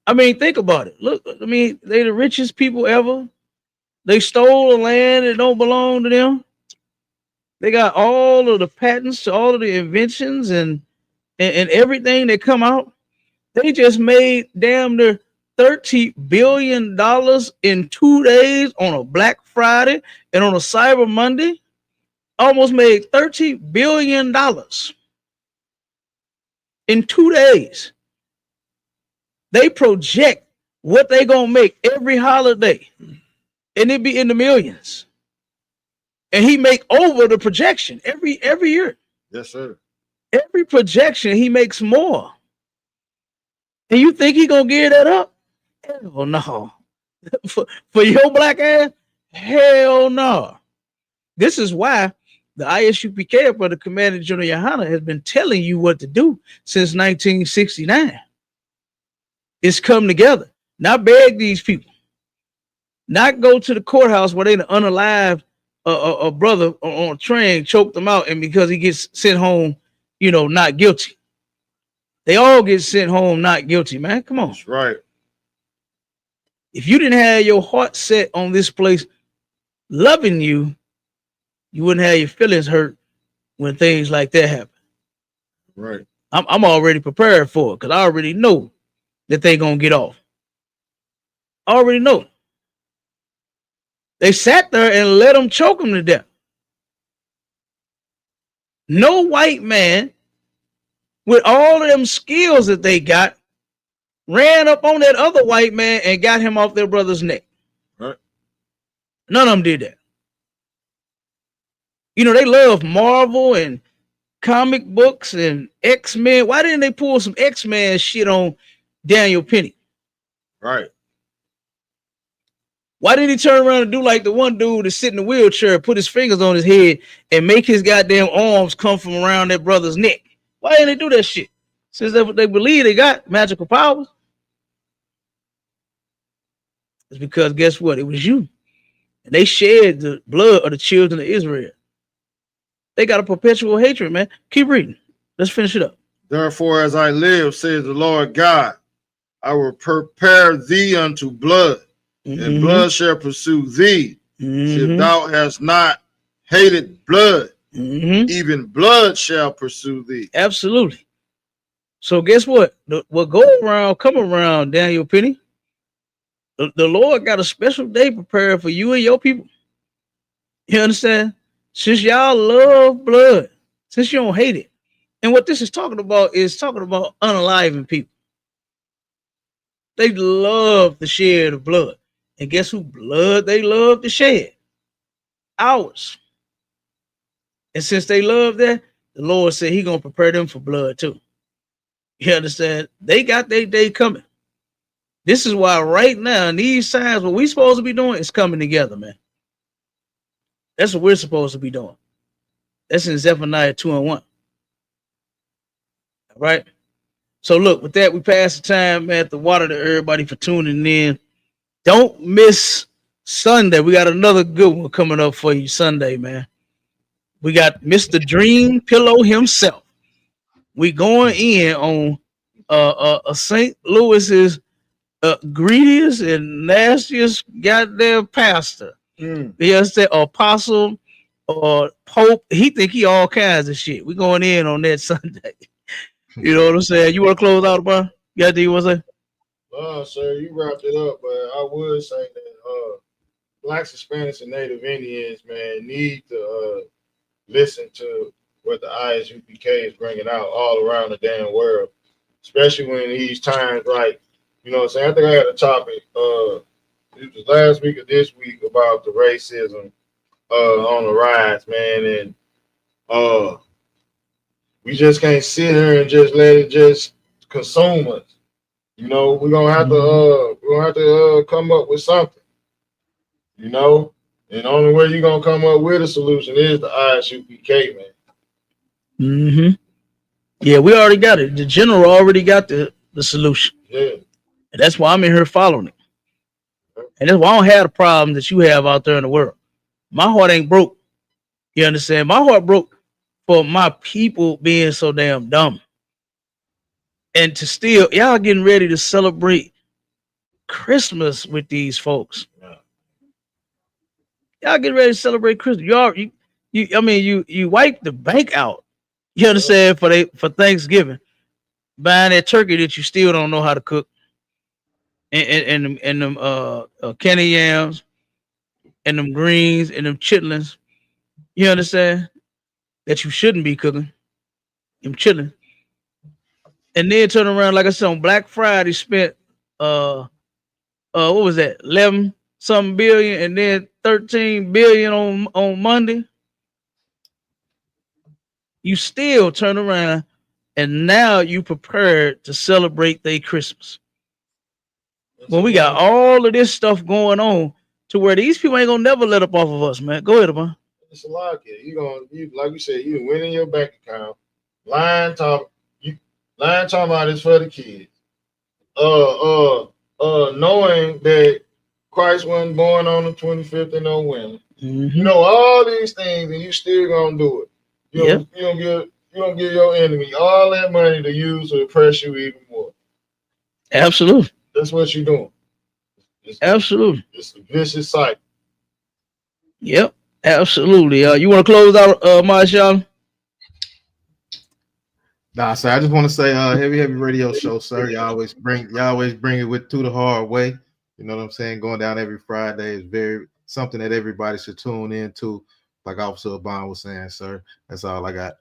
I mean, think about it. Look, I mean, they the richest people ever. They stole the land that don't belong to them. They got all of the patents to all of the inventions and everything that come out. They just made damn near $30 billion in 2 days on a Black Friday and on a Cyber Monday. Almost made $30 billion in 2 days. They project what they gonna make every holiday, and it be in the millions. And he make over the projection every year. Yes, sir. Every projection he makes more. And you think he gonna give that up? Hell no. for your black ass? Hell no. This is why the ISUPK, for the Commander General YAHANNA, has been telling you what to do since 1969. It's come together. Not beg these people. Not go to the courthouse where they unalived a brother on a train, choked them out, and because he gets sent home, you know, not guilty. They all get sent home not guilty, man. Come on. That's right. If you didn't have your heart set on this place loving you, you wouldn't have your feelings hurt when things like that happen. Right. I'm already prepared for it because I already know that they're going to get off. I already know. They sat there and let them choke them to death. No white man with all of them skills that they got ran up on that other white man and got him off their brother's neck. Right. None of them did that. You know, they love Marvel and comic books and X-Men. Why didn't they pull some X-Men shit on Daniel Penny? Right. Why didn't he turn around and do like the one dude that sit in the wheelchair, put his fingers on his head, and make his goddamn arms come from around that brother's neck? Why didn't they do that shit? Since they believe they got magical powers. It's because guess what? It was you. And they shed the blood of the children of Israel. They got a perpetual hatred, man. Keep reading. Let's finish it up. Therefore, as I live, says the Lord God, I will prepare thee unto blood, and blood shall pursue thee. If thou hast not hated blood, even blood shall pursue thee. Absolutely. So guess what? What go around, come around, Daniel Penny. The Lord got a special day prepared for you and your people. You understand? Since y'all love blood, since you don't hate it. And what this is talking about unaliving people. They love the shed of blood. And guess who blood they love to shed? Ours. And since they love that, the Lord said He gonna prepare them for blood too. You understand? They got their day coming. This is why right now, in these times, what we supposed to be doing is coming together, man. That's what we're supposed to be doing. That's in Zephaniah 2:1. All right. So look, with that, we pass the time, man, to water to everybody for tuning in. Don't miss Sunday. We got another good one coming up for you Sunday, man. We got Mr. Dream Pillow himself. We going in on St. Louis's greediest and nastiest goddamn pastor. Yes, the apostle or pope. He think he all kinds of shit. We going in on that Sunday. You know what I'm saying? You want to close out, bro? You got to you want to say? Sir, you wrapped it up, but I would say that Blacks, Hispanics, and Native Indians, man, need to listen to what the ISUPK is bringing out all around the damn world, especially when these times, like, you know what I'm saying? I think I had a topic, it was last week or this week, about the racism on the rise, man, and we just can't sit here and just let it just consume us. You know, we're gonna have to come up with something. You know, and the only way you're gonna come up with a solution is the ISUPK, man. Yeah, we already got it. The general already got the solution. Yeah. And that's why I'm in here following it. And that's why I don't have the problem that you have out there in the world. My heart ain't broke. You understand? My heart broke for my people being so damn dumb. And to still, y'all getting ready to celebrate Christmas with these folks. Y'all getting ready to celebrate Christmas. You wipe the bank out. You understand, for Thanksgiving, buying that turkey that you still don't know how to cook, and them candy yams, and them greens, and them chitlins. You understand that you shouldn't be cooking them chitlins, and then turn around, like I said, on Black Friday, spent what was that, 11 something billion, and then 13 billion on Monday. You still turn around and now you prepared to celebrate their Christmas. When we got all of this stuff going on to where these people ain't gonna never let up off of us, man. Go ahead, man. It's a lot, kid. You like you said, you win in your bank account. Lying talking about it's for the kids. Knowing that Christ wasn't born on the 25th of November. Mm-hmm. You know all these things, and you still gonna do it. You don't give your enemy all that money to use to oppress you even more. Absolutely. That's what you're doing. Absolutely. It's a vicious cycle. Yep. Absolutely. You want to close out, Marshall? Nah, sir. I just want to say, heavy radio show, sir. You always bring it with To the Hard Way. You know what I'm saying? Going down every Friday is very something that everybody should tune into. Like Officer Bond was saying, sir. That's all I got.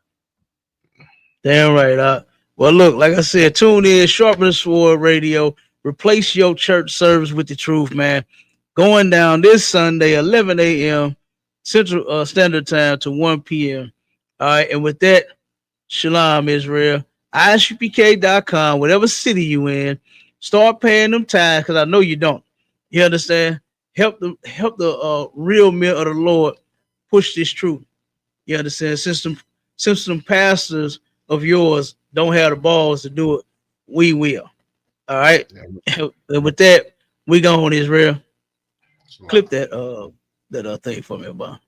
Damn right. Well, look, like I said, tune in, Sharpen the Sword Radio. Replace your church service with the truth, man. Going down this Sunday, 11 a.m. Central Standard Time to 1 p.m. All right, and with that, Shalom, Israel. ISUPK.com, whatever city you in, start paying them tithes, because I know you don't. You understand? Help the real men of the Lord push this truth. You understand? Since some pastors of yours don't have the balls to do it, we will. All right. And with that, we go on, Israel. Clip that thing for me, Bob.